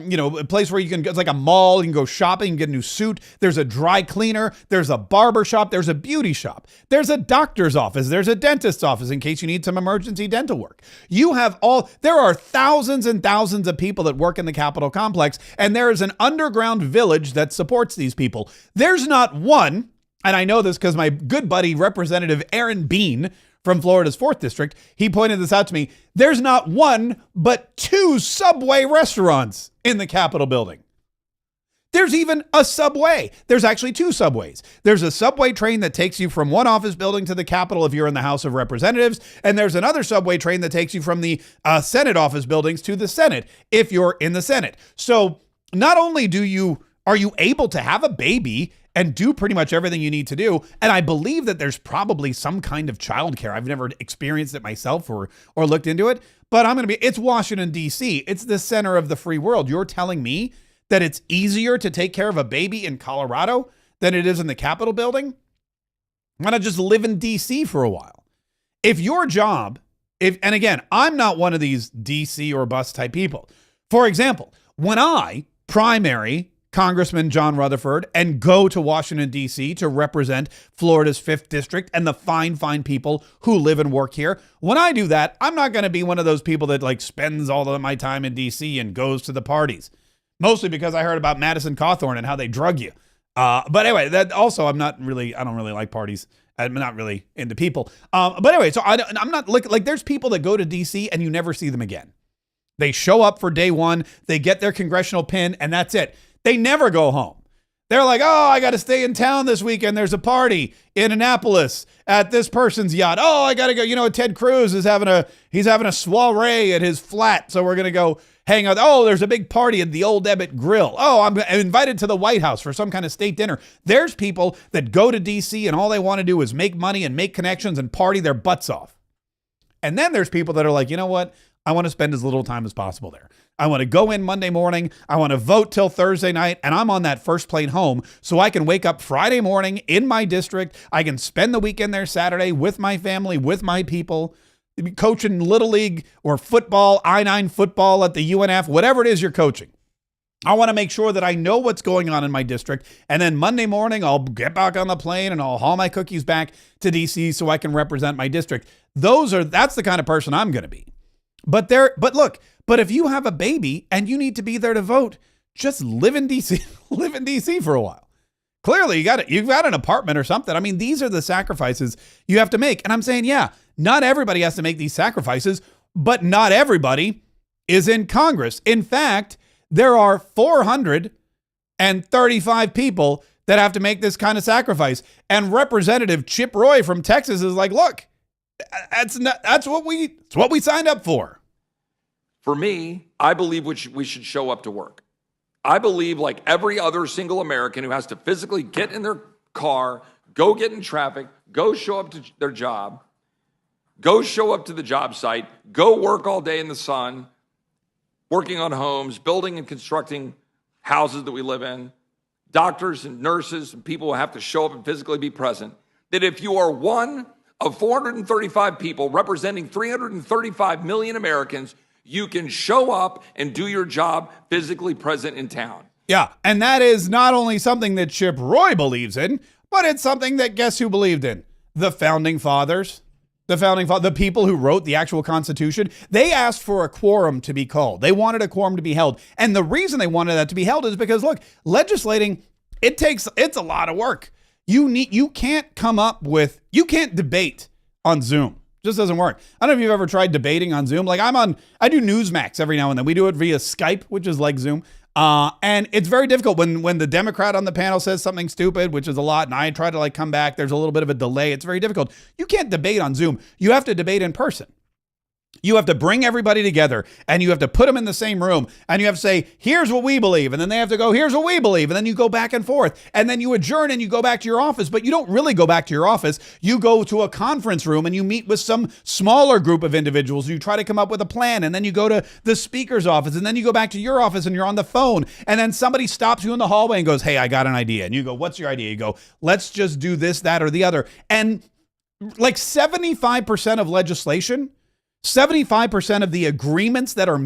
place where you can go. It's like a mall. You can go shopping and get a new suit. There's a dry cleaner. There's a barber shop. There's a beauty shop. There's a doctor's office. There's a dentist's office in case you need some emergency dental work. There are thousands and thousands of people that work in the Capitol complex. And there is an underground village that supports these people. There's not one, and I know this because my good buddy, Representative Aaron Bean from Florida's 4th District, he pointed this out to me. There's not one, but 2 Subway restaurants in the Capitol building. There's even a Subway. There's actually 2 Subways. There's a Subway train that takes you from one office building to the Capitol if you're in the House of Representatives, and there's another Subway train that takes you from the Senate office buildings to the Senate if you're in the Senate. So not only are you able to have a baby and do pretty much everything you need to do, and I believe that there's probably some kind of childcare. I've never experienced it myself or looked into it, but it's Washington, D.C. It's the center of the free world. You're telling me that it's easier to take care of a baby in Colorado than it is in the Capitol building? Why not just live in D.C. for a while? If your job, and again, I'm not one of these D.C. or bus type people. For example, when I primary Congressman John Rutherford and go to Washington, D.C. to represent Florida's 5th District and the fine people who live and work here, when I do that, I'm not going to be one of those people that spends all of my time in D.C. and goes to the parties. Mostly because I heard about Madison Cawthorn and how they drug you. But anyway, that also I don't really like parties. I'm not really into people. But anyway, so I'm not like there's people that go to DC and you never see them again. They show up for day one, they get their congressional pin, and that's it. They never go home. They're like, oh, I got to stay in town this weekend. There's a party in Annapolis at this person's yacht. Oh, I got to go. Ted Cruz is having a soiree at his flat. So we're going to go hang out. Oh, there's a big party at the Old Ebbitt Grill. Oh, I'm invited to the White House for some kind of state dinner. There's people that go to DC and all they want to do is make money and make connections and party their butts off. And then there's people that are like, you know what? I want to spend as little time as possible there. I want to go in Monday morning. I want to vote till Thursday night. And I'm on that first plane home so I can wake up Friday morning in my district. I can spend the weekend there Saturday with my family, with my people, coaching Little League or football, I-9 football at the UNF, whatever it is you're coaching. I want to make sure that I know what's going on in my district. And then Monday morning, I'll get back on the plane and I'll haul my cookies back to DC so I can represent my district. That's the kind of person I'm going to be. But if you have a baby and you need to be there to vote, just live in DC, live in DC for a while. Clearly you've got an apartment or something. I mean, these are the sacrifices you have to make. And I'm saying, yeah, not everybody has to make these sacrifices, but not everybody is in Congress. In fact, there are 435 people that have to make this kind of sacrifice. And Representative Chip Roy from Texas is like, look, that's what we signed up for. For me, I believe we should show up to work. I believe, like every other single American who has to physically get in their car, go get in traffic, go show up to their job, go show up to the job site, go work all day in the sun, working on homes, building and constructing houses that we live in, doctors and nurses and people who have to show up and physically be present, that if you are one of 435 people representing 335 million Americans, you can show up and do your job physically present in town. Yeah, and that is not only something that Chip Roy believes in, but it's something that guess who believed in? The founding fathers. The people who wrote the actual Constitution. They asked for a quorum to be called. They wanted a quorum to be held. And the reason they wanted that to be held is because, look, legislating, it's a lot of work. You can't debate on Zoom. It just doesn't work. I don't know if you've ever tried debating on Zoom. Like I do Newsmax every now and then. We do it via Skype, which is like Zoom. And it's very difficult when the Democrat on the panel says something stupid, which is a lot, and I try to come back. There's a little bit of a delay. It's very difficult. You can't debate on Zoom. You have to debate in person. You have to bring everybody together, and you have to put them in the same room, and you have to say, here's what we believe, and then they have to go, here's what we believe, and then you go back and forth, and then you adjourn and you go back to your office, but you don't really go back to your office. You go to a conference room and you meet with some smaller group of individuals. You try to come up with a plan, and then you go to the speaker's office, and then you go back to your office and you're on the phone, and then somebody stops you in the hallway and goes, hey, I got an idea. And you go, what's your idea? You go, let's just do this, that, or the other. And like 75% of legislation, 75% of the agreements that are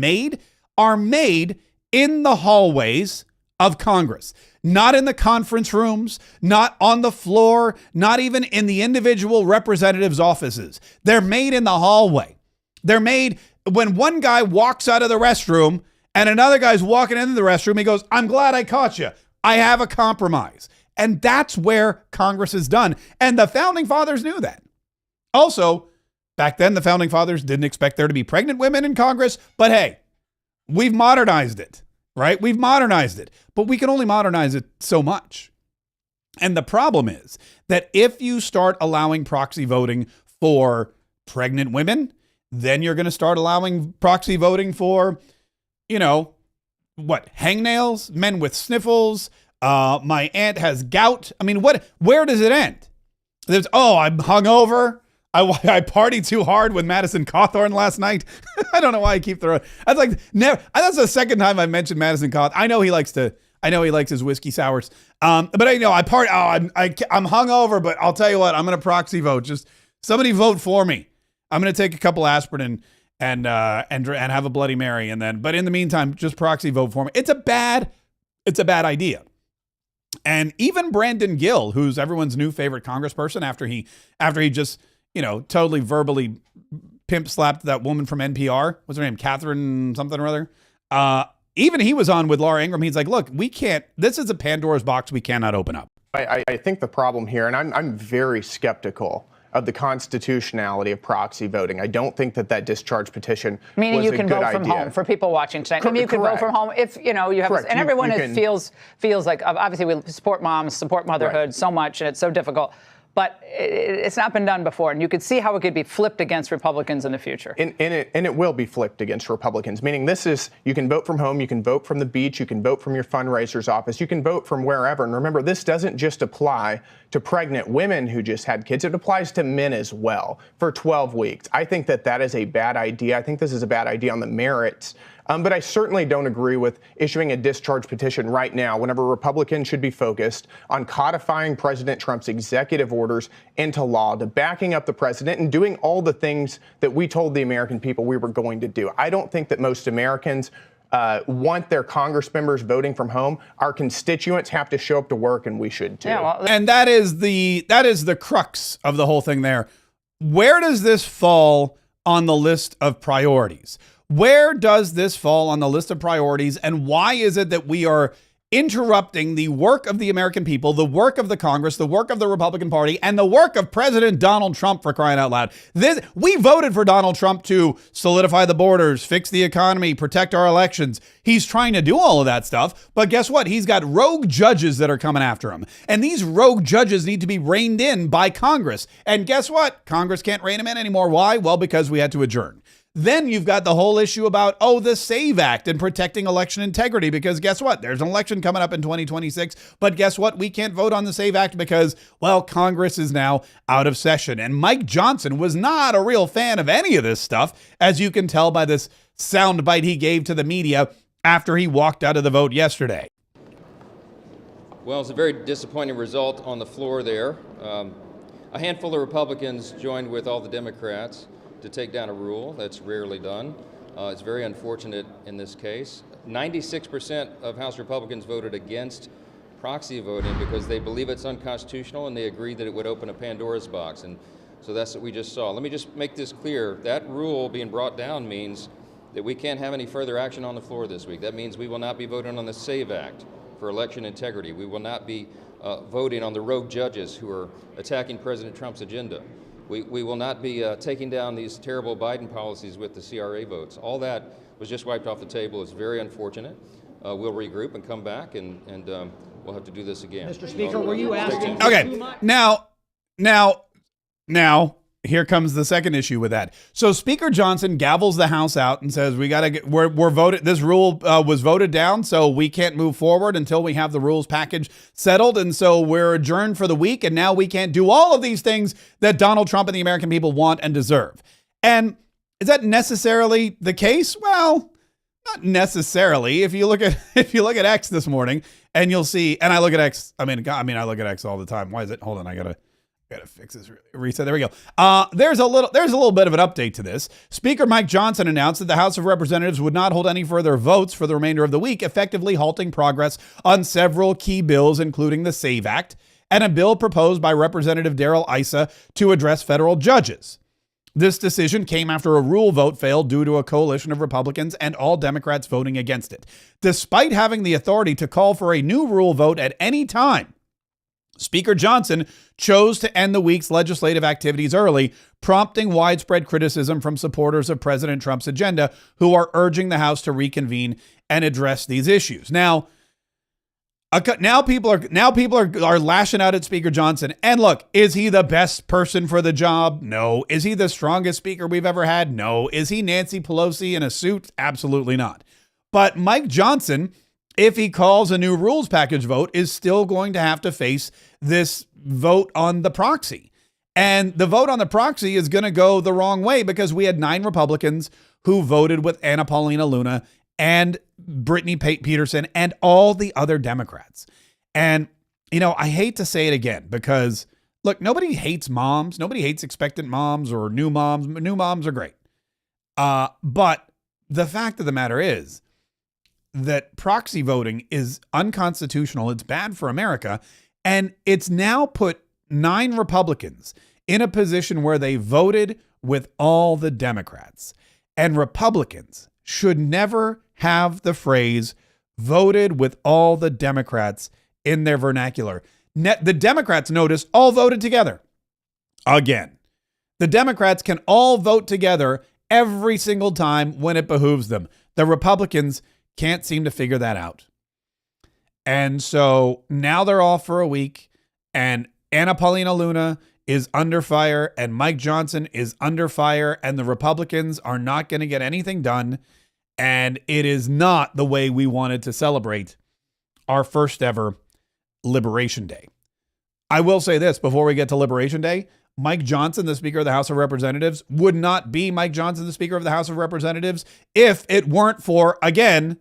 made in the hallways of Congress, not in the conference rooms, not on the floor, not even in the individual representatives' offices. They're made in the hallway. They're made when one guy walks out of the restroom and another guy's walking into the restroom. He goes, I'm glad I caught you. I have a compromise. And that's where Congress is done. And the founding fathers knew that. Also, back then, the founding fathers didn't expect there to be pregnant women in Congress, but hey, we've modernized it, right? We've modernized it, but we can only modernize it so much. And the problem is that if you start allowing proxy voting for pregnant women, then you're going to start allowing proxy voting for, hangnails, men with sniffles, my aunt has gout. I mean, where does it end? I'm hungover. I partied too hard with Madison Cawthorn last night. I don't know why I keep throwing. That's the second time I mentioned Madison Cawthorn. I know he likes his whiskey sours. But I'm hungover. But I'll tell you what, I'm gonna proxy vote. Just somebody vote for me. I'm gonna take a couple aspirin and have a Bloody Mary, but in the meantime, just proxy vote for me. It's a bad idea. And even Brandon Gill, who's everyone's new favorite congressperson after he just totally verbally pimp slapped that woman from NPR. What's her name? Catherine something or other. Even he was on with Laura Ingraham. He's like, look, this is a Pandora's box we cannot open up. I think the problem here, and I'm very skeptical of the constitutionality of proxy voting. I don't think that discharge petition meaning was you can a good vote from idea. home for people watching tonight. You can vote from home if you have, Correct. and everyone feels like obviously we support moms, support motherhood so much, and it's so difficult. But it's not been done before, and you could see how it could be flipped against Republicans in the future. And it will be flipped against Republicans, meaning you can vote from home, you can vote from the beach, you can vote from your fundraiser's office, you can vote from wherever. And remember, this doesn't just apply to pregnant women who just had kids. It applies to men as well for 12 weeks. I think that is a bad idea. I think this is a bad idea on the merits. But I certainly don't agree with issuing a discharge petition right now whenever Republicans should be focused on codifying President Trump's executive orders into law, to backing up the president and doing all the things that we told the American people we were going to do. I don't think that most Americans want their Congress members voting from home. Our constituents have to show up to work, and we should too. Yeah, and that is the crux of the whole thing there. Where does this fall on the list of priorities? Where does this fall on the list of priorities, and why is it that we are interrupting the work of the American people, the work of the Congress, the work of the Republican Party, and the work of President Donald Trump, for crying out loud? We voted for Donald Trump to solidify the borders, fix the economy, protect our elections. He's trying to do all of that stuff, but guess what? He's got rogue judges that are coming after him, and these rogue judges need to be reined in by Congress. And guess what? Congress can't rein him in anymore. Why? Well, because we had to adjourn. Then you've got the whole issue about, the SAVE Act and protecting election integrity, because guess what? There's an election coming up in 2026, but guess what? We can't vote on the SAVE Act because, Congress is now out of session. And Mike Johnson was not a real fan of any of this stuff, as you can tell by this soundbite he gave to the media after he walked out of the vote yesterday. Well, it's a very disappointing result on the floor there. A handful of Republicans joined with all the Democrats to take down a rule. That's rarely done. It's very unfortunate in this case. 96% of House Republicans voted against proxy voting because they believe it's unconstitutional and they agree that it would open a Pandora's box. And so that's what we just saw. Let me just make this clear. That rule being brought down means that we can't have any further action on the floor this week. That means we will not be voting on the SAVE Act for election integrity. We will not be voting on the rogue judges who are attacking President Trump's agenda. We will not be taking down these terrible Biden policies with the CRA votes. All that was just wiped off the table. It's very unfortunate. We'll regroup and come back, and we'll have to do this again. Mr. Speaker, were you asking? Okay, now, here comes the second issue with that. So Speaker Johnson gavels the House out and says, we're voted. This rule was voted down, so we can't move forward until we have the rules package settled. And so we're adjourned for the week. And now we can't do all of these things that Donald Trump and the American people want and deserve. And is that necessarily the case? Well, not necessarily. If you look at X this morning, and you'll see, and I look at X. I mean, I look at X all the time. Why is it? Hold on, I gotta fix this. Reset. There we go. There's a little bit of an update to this. Speaker Mike Johnson announced that the House of Representatives would not hold any further votes for the remainder of the week, effectively halting progress on several key bills, including the SAVE Act and a bill proposed by Representative Darrell Issa to address federal judges. This decision came after a rule vote failed due to a coalition of Republicans and all Democrats voting against it. Despite having the authority to call for a new rule vote at any time, Speaker Johnson chose to end the week's legislative activities early, prompting widespread criticism from supporters of President Trump's agenda, who are urging the House to reconvene and address these issues. Now people are lashing out at Speaker Johnson. And look, is he the best person for the job? No. Is he the strongest speaker we've ever had? No. Is he Nancy Pelosi in a suit? Absolutely not. But Mike Johnson, if he calls a new rules package vote, is still going to have to face this vote on the proxy. And the vote on the proxy is going to go the wrong way because we had 9 Republicans who voted with Anna Paulina Luna and Brittany Peterson and all the other Democrats. And, I hate to say it again because, look, nobody hates moms. Nobody hates expectant moms or new moms. New moms are great. But the fact of the matter is that proxy voting is unconstitutional. It's bad for America. And it's now put 9 Republicans in a position where they voted with all the Democrats. And Republicans should never have the phrase voted with all the Democrats in their vernacular. The Democrats, notice, all voted together. Again, the Democrats can all vote together every single time when it behooves them. The Republicans can't seem to figure that out. And so now they're off for a week, and Anna Paulina Luna is under fire, and Mike Johnson is under fire, and the Republicans are not going to get anything done. And it is not the way we wanted to celebrate our first ever Liberation Day. I will say this before we get to Liberation Day. Mike Johnson, the Speaker of the House of Representatives, would not be Mike Johnson, the Speaker of the House of Representatives, if it weren't for, again,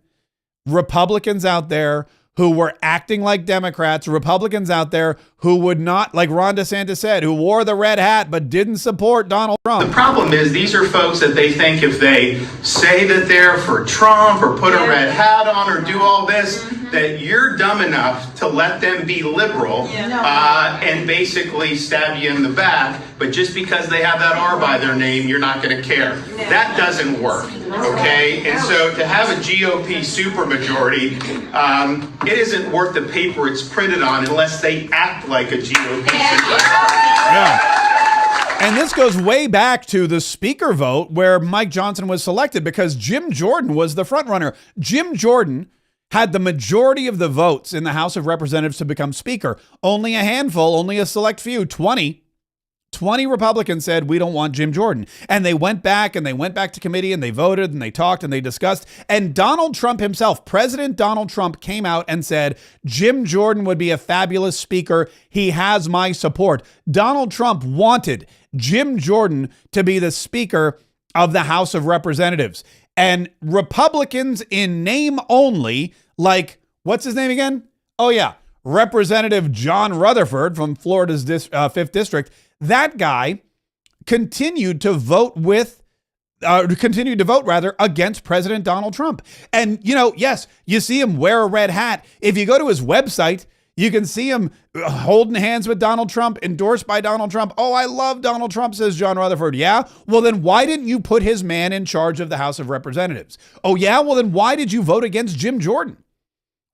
Republicans out there who were acting like Democrats, Republicans out there who would not, like Ron DeSantis said, who wore the red hat but didn't support Donald Trump. The problem is these are folks that they think if they say that they're for Trump or put a red hat on or do all this, that you're dumb enough to let them be liberal and basically stab you in the back. But just because they have that R by their name, you're not going to care. That doesn't work, okay? And so to have a GOP supermajority, it isn't worth the paper it's printed on unless they act like a GOP supermajority. Yeah. And this goes way back to the speaker vote where Mike Johnson was selected because Jim Jordan was the front runner. Jim Jordan had the majority of the votes in the House of Representatives to become speaker. Only a handful, only a select few, 20 Republicans said, we don't want Jim Jordan. And they went back to committee and they voted and they talked and they discussed. And Donald Trump himself, President Donald Trump, came out and said, Jim Jordan would be a fabulous speaker. He has my support. Donald Trump wanted Jim Jordan to be the Speaker of the House of Representatives. And Republicans in name only, like, what's his name again? Oh, yeah. Representative John Rutherford from Florida's 5th District. That guy continued to vote against President Donald Trump. And, yes, you see him wear a red hat. If you go to his website, you can see him holding hands with Donald Trump, endorsed by Donald Trump. Oh, I love Donald Trump, says John Rutherford. Yeah? Well, then why didn't you put his man in charge of the House of Representatives? Oh, yeah? Well, then why did you vote against Jim Jordan?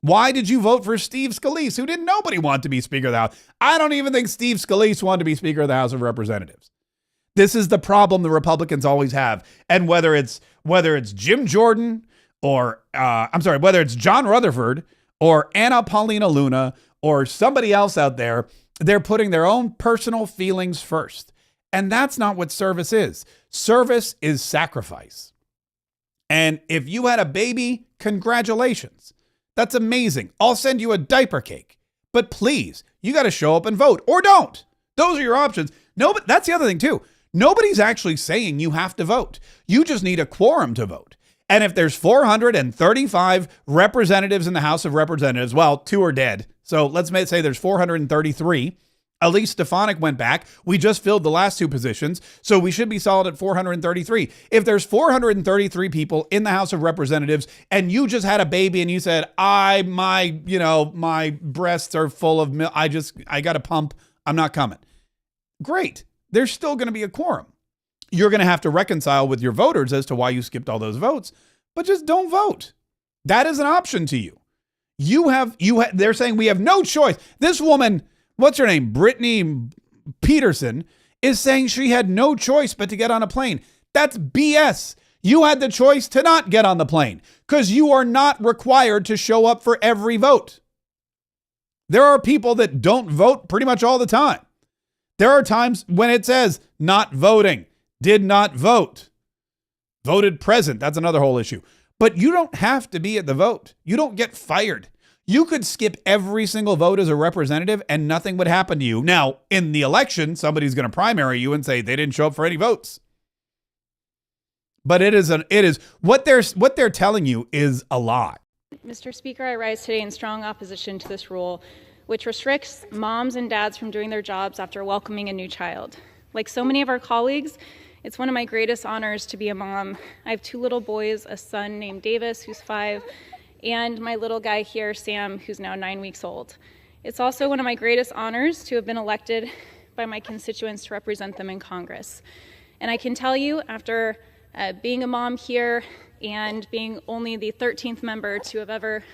Why did you vote for Steve Scalise, who didn't nobody want to be Speaker of the House? I don't even think Steve Scalise wanted to be Speaker of the House of Representatives. This is the problem the Republicans always have. And whether it's Jim Jordan or, whether it's John Rutherford or Anna Paulina Luna or somebody else out there, they're putting their own personal feelings first. And that's not what service is. Service is sacrifice. And if you had a baby, congratulations. That's amazing. I'll send you a diaper cake. But please, you got to show up and vote, or don't. Those are your options. No, but that's the other thing too. Nobody's actually saying you have to vote. You just need a quorum to vote. And if there's 435 representatives in the House of Representatives, well, 2 are dead. So let's say there's 433. Elise Stefanik went back. We just filled the last 2 positions. So we should be solid at 433. If there's 433 people in the House of Representatives and you just had a baby and you said, my breasts are full of milk. I got to pump. I'm not coming. Great. There's still going to be a quorum. You're going to have to reconcile with your voters as to why you skipped all those votes, but just don't vote. That is an option to you. They're saying we have no choice. This woman, what's her name? Brittany Peterson is saying she had no choice but to get on a plane. That's BS. You had the choice to not get on the plane because you are not required to show up for every vote. There are people that don't vote pretty much all the time. There are times when it says not voting, did not vote, voted present. That's another whole issue. But you don't have to be at the vote. You don't get fired. You could skip every single vote as a representative and nothing would happen to you. Now, in the election, somebody's going to primary you and say they didn't show up for any votes. But it is what they're telling you is a lie. Mr. Speaker, I rise today in strong opposition to this rule, which restricts moms and dads from doing their jobs after welcoming a new child. Like so many of our colleagues, it's one of my greatest honors to be a mom. I have 2 little boys, a son named Davis, who's 5, and my little guy here, Sam, who's now 9 weeks old. It's also one of my greatest honors to have been elected by my constituents to represent them in Congress. And I can tell you, after being a mom here and being only the 13th member to have ever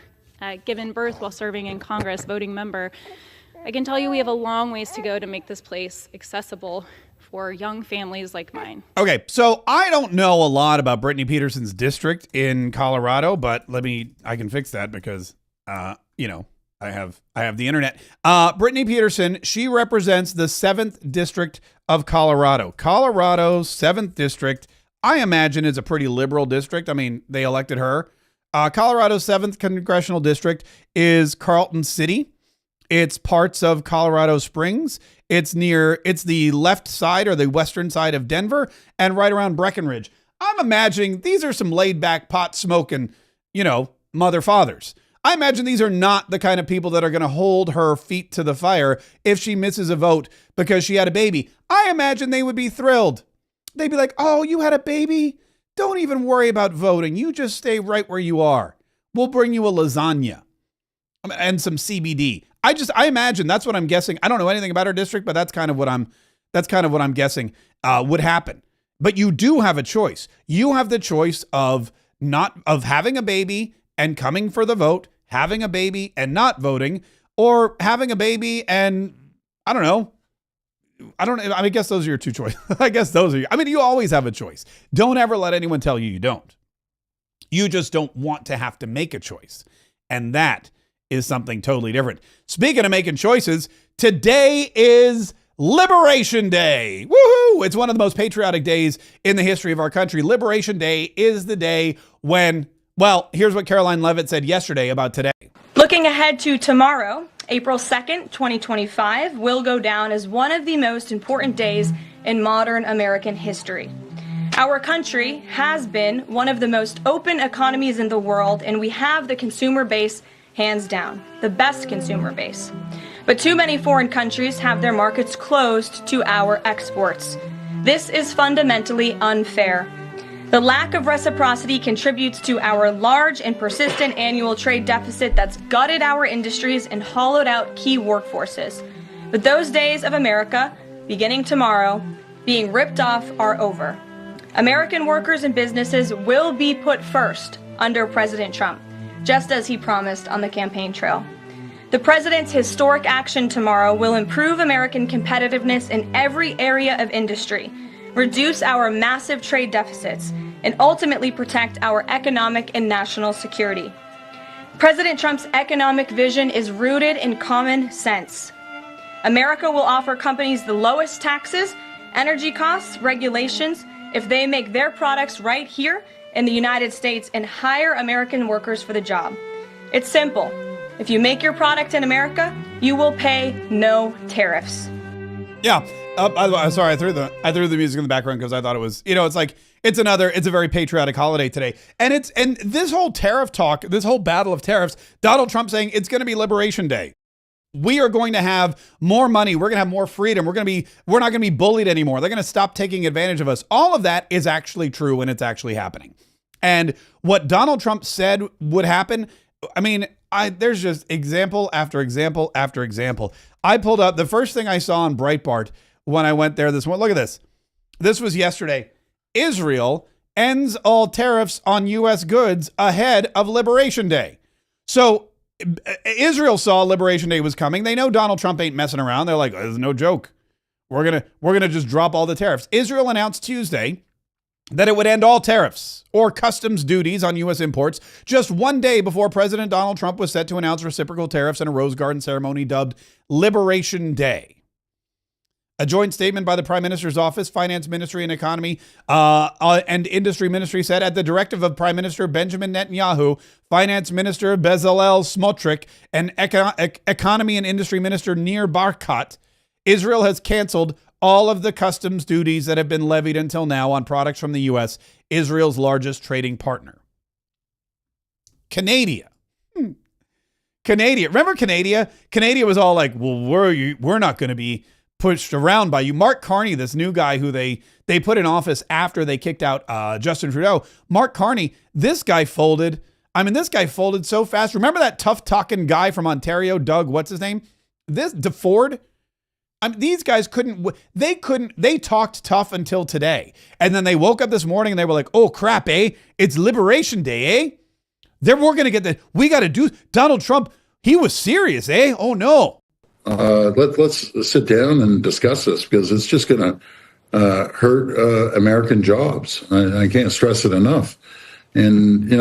given birth while serving in Congress, voting member, I can tell you we have a long ways to go to make this place accessible for young families like mine. Okay, so I don't know a lot about Brittany Peterson's district in Colorado, but I can fix that because, I have the internet. Brittany Peterson, she represents the 7th district of Colorado. Colorado's 7th district, I imagine, is a pretty liberal district. I mean, they elected her. Colorado's 7th congressional district is Carlton City. It's parts of Colorado Springs. It's the left side or the western side of Denver and right around Breckenridge. I'm imagining these are some laid back pot smoking, mother fathers. I imagine these are not the kind of people that are going to hold her feet to the fire if she misses a vote because she had a baby. I imagine they would be thrilled. They'd be like, oh, you had a baby? Don't even worry about voting. You just stay right where you are. We'll bring you a lasagna and some CBD. I imagine that's what I'm guessing. I don't know anything about her district, but that's kind of what I'm guessing would happen. But you do have a choice. You have the choice of having a baby and coming for the vote, having a baby and not voting, or having a baby and I don't know. I guess those are your 2 choices. You always have a choice. Don't ever let anyone tell you don't. You just don't want to have to make a choice. And that is something totally different. Speaking of making choices, today is Liberation Day. Woohoo! It's one of the most patriotic days in the history of our country. Liberation Day is the day when, here's what Caroline Levitt said yesterday about today. Looking ahead to tomorrow, April 2nd, 2025, will go down as one of the most important days in modern American history. Our country has been one of the most open economies in the world, and we have the consumer base hands down, the best consumer base. But too many foreign countries have their markets closed to our exports. This is fundamentally unfair. The lack of reciprocity contributes to our large and persistent annual trade deficit that's gutted our industries and hollowed out key workforces. But those days of America, beginning tomorrow, being ripped off are over. American workers and businesses will be put first under President Trump, just as he promised on the campaign trail. The president's historic action tomorrow will improve American competitiveness in every area of industry, reduce our massive trade deficits, and ultimately protect our economic and national security. President Trump's economic vision is rooted in common sense. America will offer companies the lowest taxes, energy costs, regulations, if they make their products right here in the United States and hire American workers for the job. It's simple. If you make your product in America, you will pay no tariffs. Yeah. By the way, sorry, I threw the music in the background because I thought it was, it's a very patriotic holiday today. And this whole tariff talk, this whole battle of tariffs, Donald Trump saying it's going to be Liberation Day. We are going to have more money. We're going to have more freedom. We're not going to be bullied anymore. They're going to stop taking advantage of us. All of that is actually true and it's actually happening. And what Donald Trump said would happen, there's just example after example after example. I pulled up the first thing I saw on Breitbart when I went there this morning. Look at this. This was yesterday. Israel ends all tariffs on U.S. goods ahead of Liberation Day. So Israel saw Liberation Day was coming. They know Donald Trump ain't messing around. They're like, there's no joke. We're gonna just drop all the tariffs. Israel announced Tuesday that it would end all tariffs or customs duties on U.S. imports just one day before President Donald Trump was set to announce reciprocal tariffs in a Rose Garden ceremony dubbed Liberation Day. A joint statement by the Prime Minister's office, Finance Ministry, and Economy and Industry Ministry said, at the directive of Prime Minister Benjamin Netanyahu, Finance Minister Bezalel Smotrich, and Economy and Industry Minister Nir Barkat, Israel has canceled all of the customs duties that have been levied until now on products from the U.S., Israel's largest trading partner. Canada. Remember Canada? Canada was all like, well, we're not going to be pushed around by you. Mark Carney, this new guy who they put in office after they kicked out Justin Trudeau. Mark Carney, this guy folded. This guy folded so fast. Remember that tough talking guy from Ontario, Doug, what's his name? DeFord? These guys they talked tough until today. And then they woke up this morning and they were like, oh crap, it's Liberation Day, We're going to get we got to do, Donald Trump, he was serious, Oh no. Let's sit down and discuss this because it's just going to hurt American jobs. I can't stress it enough. And,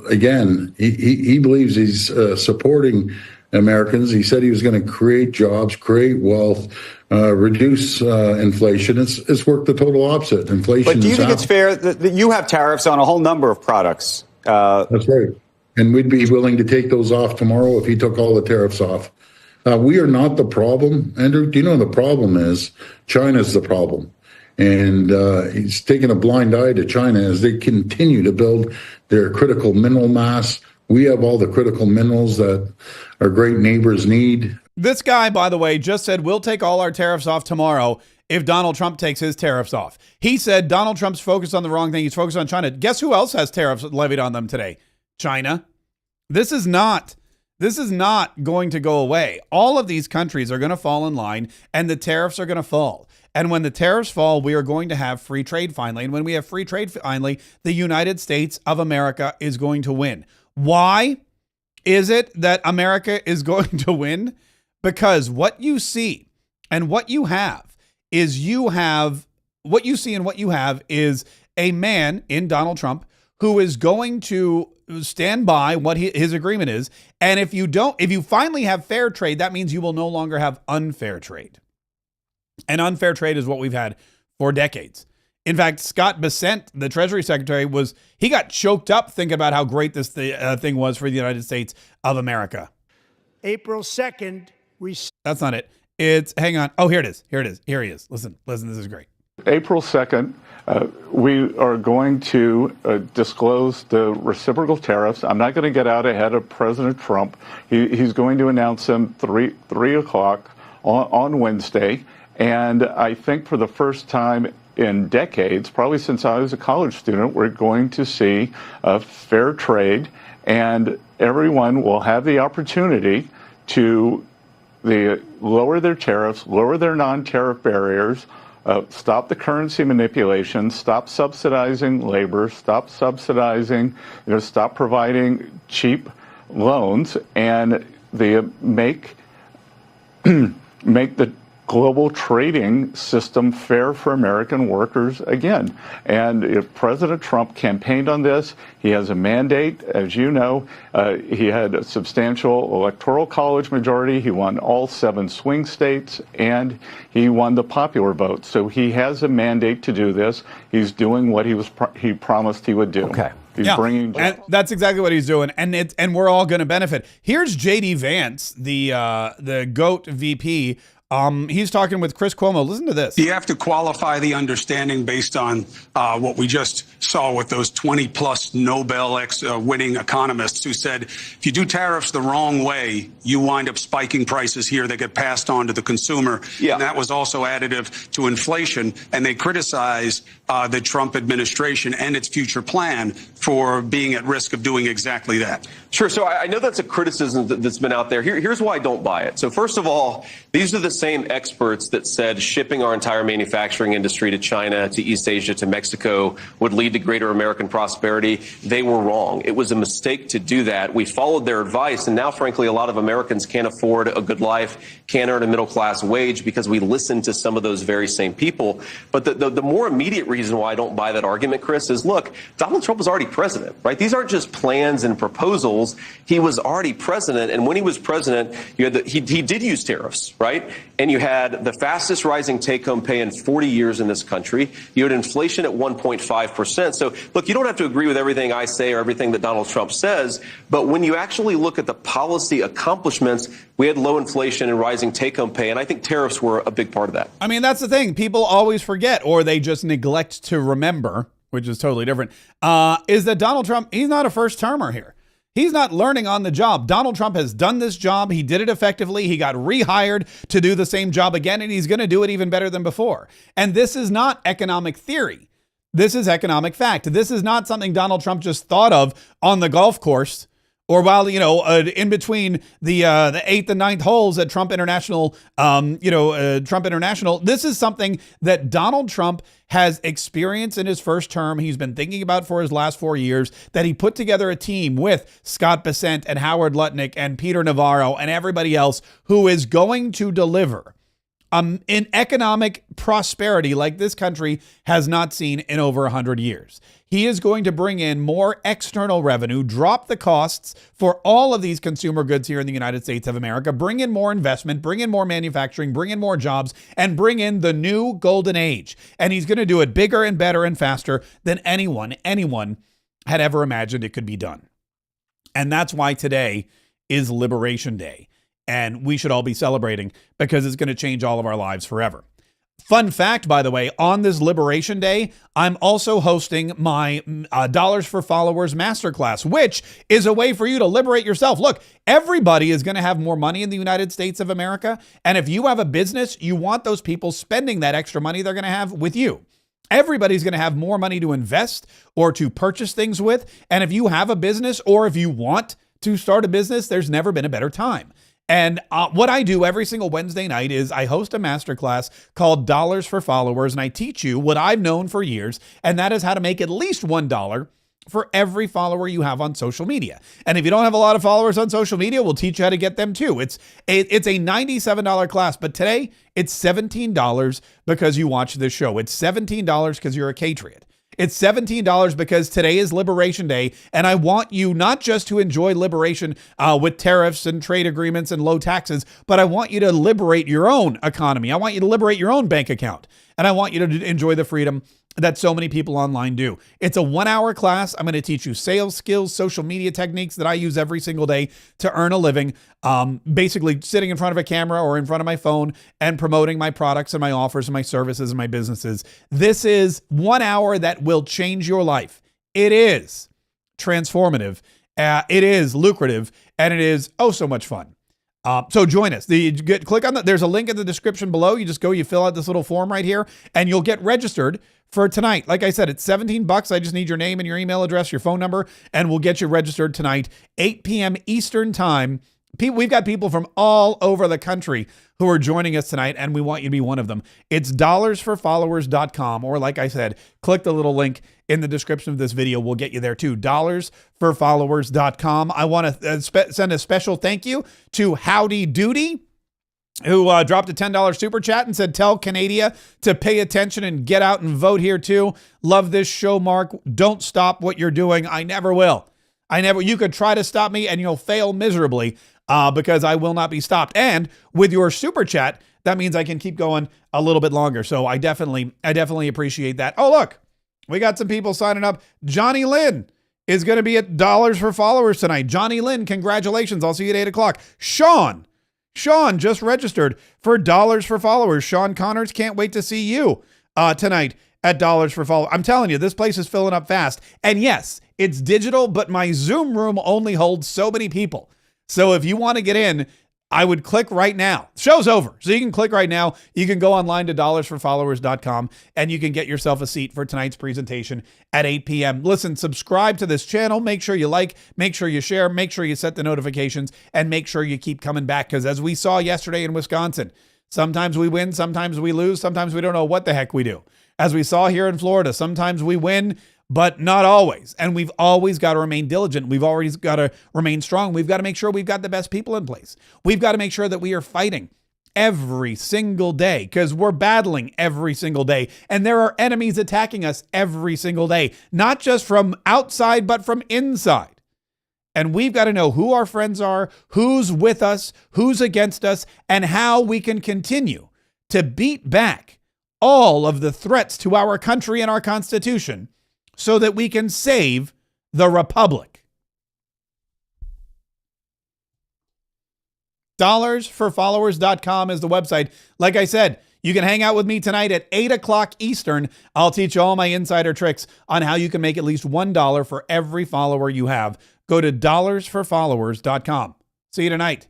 again, he believes he's supporting Americans. He said he was going to create jobs, create wealth, reduce inflation. It's worked the total opposite. Inflation. But do you think it's fair that you have tariffs on a whole number of products? That's right. And we'd be willing to take those off tomorrow if he took all the tariffs off. We are not the problem, Andrew. Do you know the problem is? China's the problem. And he's taking a blind eye to China as they continue to build their critical mineral mass. We have all the critical minerals that our great neighbors need. This guy, by the way, just said, we'll take all our tariffs off tomorrow if Donald Trump takes his tariffs off. He said Donald Trump's focused on the wrong thing. He's focused on China. Guess who else has tariffs levied on them today? China. This is not going to go away. All of these countries are going to fall in line and the tariffs are going to fall. And when the tariffs fall, we are going to have free trade finally. And when we have free trade finally, the United States of America is going to win. Why is it that America is going to win? Because what you see and what you have is a man in Donald Trump who is going to stand by what his agreement is. And if you finally have fair trade, that means you will no longer have unfair trade. And unfair trade is what we've had for decades. In fact, Scott Bessent, the Treasury Secretary, he got choked up thinking about how great this thing was for the United States of America. April 2nd, That's not it. Hang on. Oh, here it is. Here he is. Listen, this is great. April 2nd, we are going to disclose the reciprocal tariffs. I'm not going to get out ahead of President Trump. He's going to announce them 3 o'clock on Wednesday. And I think for the first time in decades, probably since I was a college student, we're going to see a fair trade, and everyone will have the opportunity to lower their tariffs, lower their non-tariff barriers, stop the currency manipulation, stop subsidizing labor, stop subsidizing, stop providing cheap loans, and make the global trading system fair for American workers again. And if President Trump campaigned on this, he has a mandate. As you know, he had a substantial electoral college majority. He won all 7 swing states, and he won the popular vote. So he has a mandate to do this. He's doing what he promised he would do. Okay. He's bringing jobs. And that's exactly what he's doing, and we're all going to benefit. Here's J.D. Vance, the GOAT VP. He's talking with Chris Cuomo. Listen to this. You have to qualify the understanding based on what we just saw with those 20-plus Nobel winning economists who said, if you do tariffs the wrong way, you wind up spiking prices here that get passed on to the consumer. Yeah. And that was also additive to inflation. And they criticize the Trump administration and its future plan for being at risk of doing exactly that. Sure. So I know that's a criticism that's been out there. Here's why I don't buy it. So first of all, these are the same experts that said shipping our entire manufacturing industry to China, to East Asia, to Mexico would lead to greater American prosperity. They were wrong. It was a mistake to do that. We followed their advice, and now, frankly, a lot of Americans can't afford a good life, can't earn a middle-class wage because we listened to some of those very same people. But the more immediate reason why I don't buy that argument, Chris, is, look, Donald Trump was already president, right? These aren't just plans and proposals. He was already president, and when he was president, you had he did use tariffs, right? And you had the fastest rising take-home pay in 40 years in this country. You had inflation at 1.5%. So, look, you don't have to agree with everything I say or everything that Donald Trump says, but when you actually look at the policy accomplishments, we had low inflation and rising take-home pay, and I think tariffs were a big part of that. I mean, that's the thing. People always forget, or they just neglect to remember, which is totally different, is that Donald Trump, he's not a first-termer here. He's not learning on the job. Donald Trump has done this job. He did it effectively. He got rehired to do the same job again, and he's going to do it even better than before. And this is not economic theory. This is economic fact. This is not something Donald Trump just thought of on the golf course or while, in between the 8th and 9th holes at Trump International, Trump International. This is something that Donald Trump has experienced in his first term. He's been thinking about for his last 4 years, that he put together a team with Scott Bessent and Howard Lutnick and Peter Navarro and everybody else who is going to deliver in economic prosperity like this country has not seen in over 100 years. He is going to bring in more external revenue, drop the costs for all of these consumer goods here in the United States of America, bring in more investment, bring in more manufacturing, bring in more jobs, and bring in the new golden age. And he's going to do it bigger and better and faster than anyone had ever imagined it could be done. And that's why today is Liberation Day. And we should all be celebrating because it's going to change all of our lives forever. Fun fact, by the way, on this Liberation Day, I'm also hosting my Dollars for Followers Masterclass, which is a way for you to liberate yourself. Look, everybody is going to have more money in the United States of America. And if you have a business, you want those people spending that extra money they're going to have with you. Everybody's going to have more money to invest or to purchase things with. And if you have a business or if you want to start a business, there's never been a better time. And what I do every single Wednesday night is I host a masterclass called Dollars for Followers, and I teach you what I've known for years, and that is how to make at least $1 for every follower you have on social media. And if you don't have a lot of followers on social media, we'll teach you how to get them too. It's a $97 class, but today it's $17 because you watch this show. It's $17 because you're a Kayetriot. It's $17 because today is Liberation Day, and I want you not just to enjoy liberation with tariffs and trade agreements and low taxes, but I want you to liberate your own economy. I want you to liberate your own bank account, and I want you to enjoy the freedom that so many people online do. It's a 1-hour class. I'm going to teach you sales skills, social media techniques that I use every single day to earn a living. Basically sitting in front of a camera or in front of my phone and promoting my products and my offers and my services and my businesses. This is 1 hour that will change your life. It is transformative. It is lucrative, and it is so much fun. So join us. Click on there's a link in the description below. You just go, you fill out this little form right here, and you'll get registered for tonight. Like I said, it's $17. I just need your name and your email address, your phone number, and we'll get you registered tonight, 8 p.m. Eastern time. We've got people from all over the country who are joining us tonight, and we want you to be one of them. It's dollarsforfollowers.com, or like I said, click the little link in the description of this video. We'll get you there too, dollarsforfollowers.com. I want to send a special thank you to Howdy Doody, who dropped a $10 super chat and said, tell Canada to pay attention and get out and vote here too. Love this show, Mark. Don't stop what you're doing. I never will. You could try to stop me and you'll fail miserably because I will not be stopped. And with your super chat, that means I can keep going a little bit longer. So I definitely appreciate that. Oh, look, we got some people signing up. Johnny Lynn is going to be at Dollars for Followers tonight. Johnny Lynn, congratulations. I'll see you at 8 o'clock. Sean just registered for Dollars for Followers. Sean Connors, can't wait to see you tonight at Dollars for Followers. I'm telling you, this place is filling up fast. And yes, it's digital, but my Zoom room only holds so many people. So if you want to get in, I would click right now. The show's over. So you can click right now. You can go online to dollarsforfollowers.com and you can get yourself a seat for tonight's presentation at 8 p.m. Listen, subscribe to this channel. Make sure you like, make sure you share, make sure you set the notifications, and make sure you keep coming back. Because as we saw yesterday in Wisconsin, sometimes we win, sometimes we lose, sometimes we don't know what the heck we do. As we saw here in Florida, sometimes we win, but not always. And we've always got to remain diligent. We've always got to remain strong. We've got to make sure we've got the best people in place. We've got to make sure that we are fighting every single day because we're battling every single day. And there are enemies attacking us every single day, not just from outside, but from inside. And we've got to know who our friends are, who's with us, who's against us, and how we can continue to beat back all of the threats to our country and our Constitution so that we can save the Republic. Dollarsforfollowers.com is the website. Like I said, you can hang out with me tonight at 8 o'clock Eastern. I'll teach you all my insider tricks on how you can make at least $1 for every follower you have. Go to dollarsforfollowers.com. See you tonight.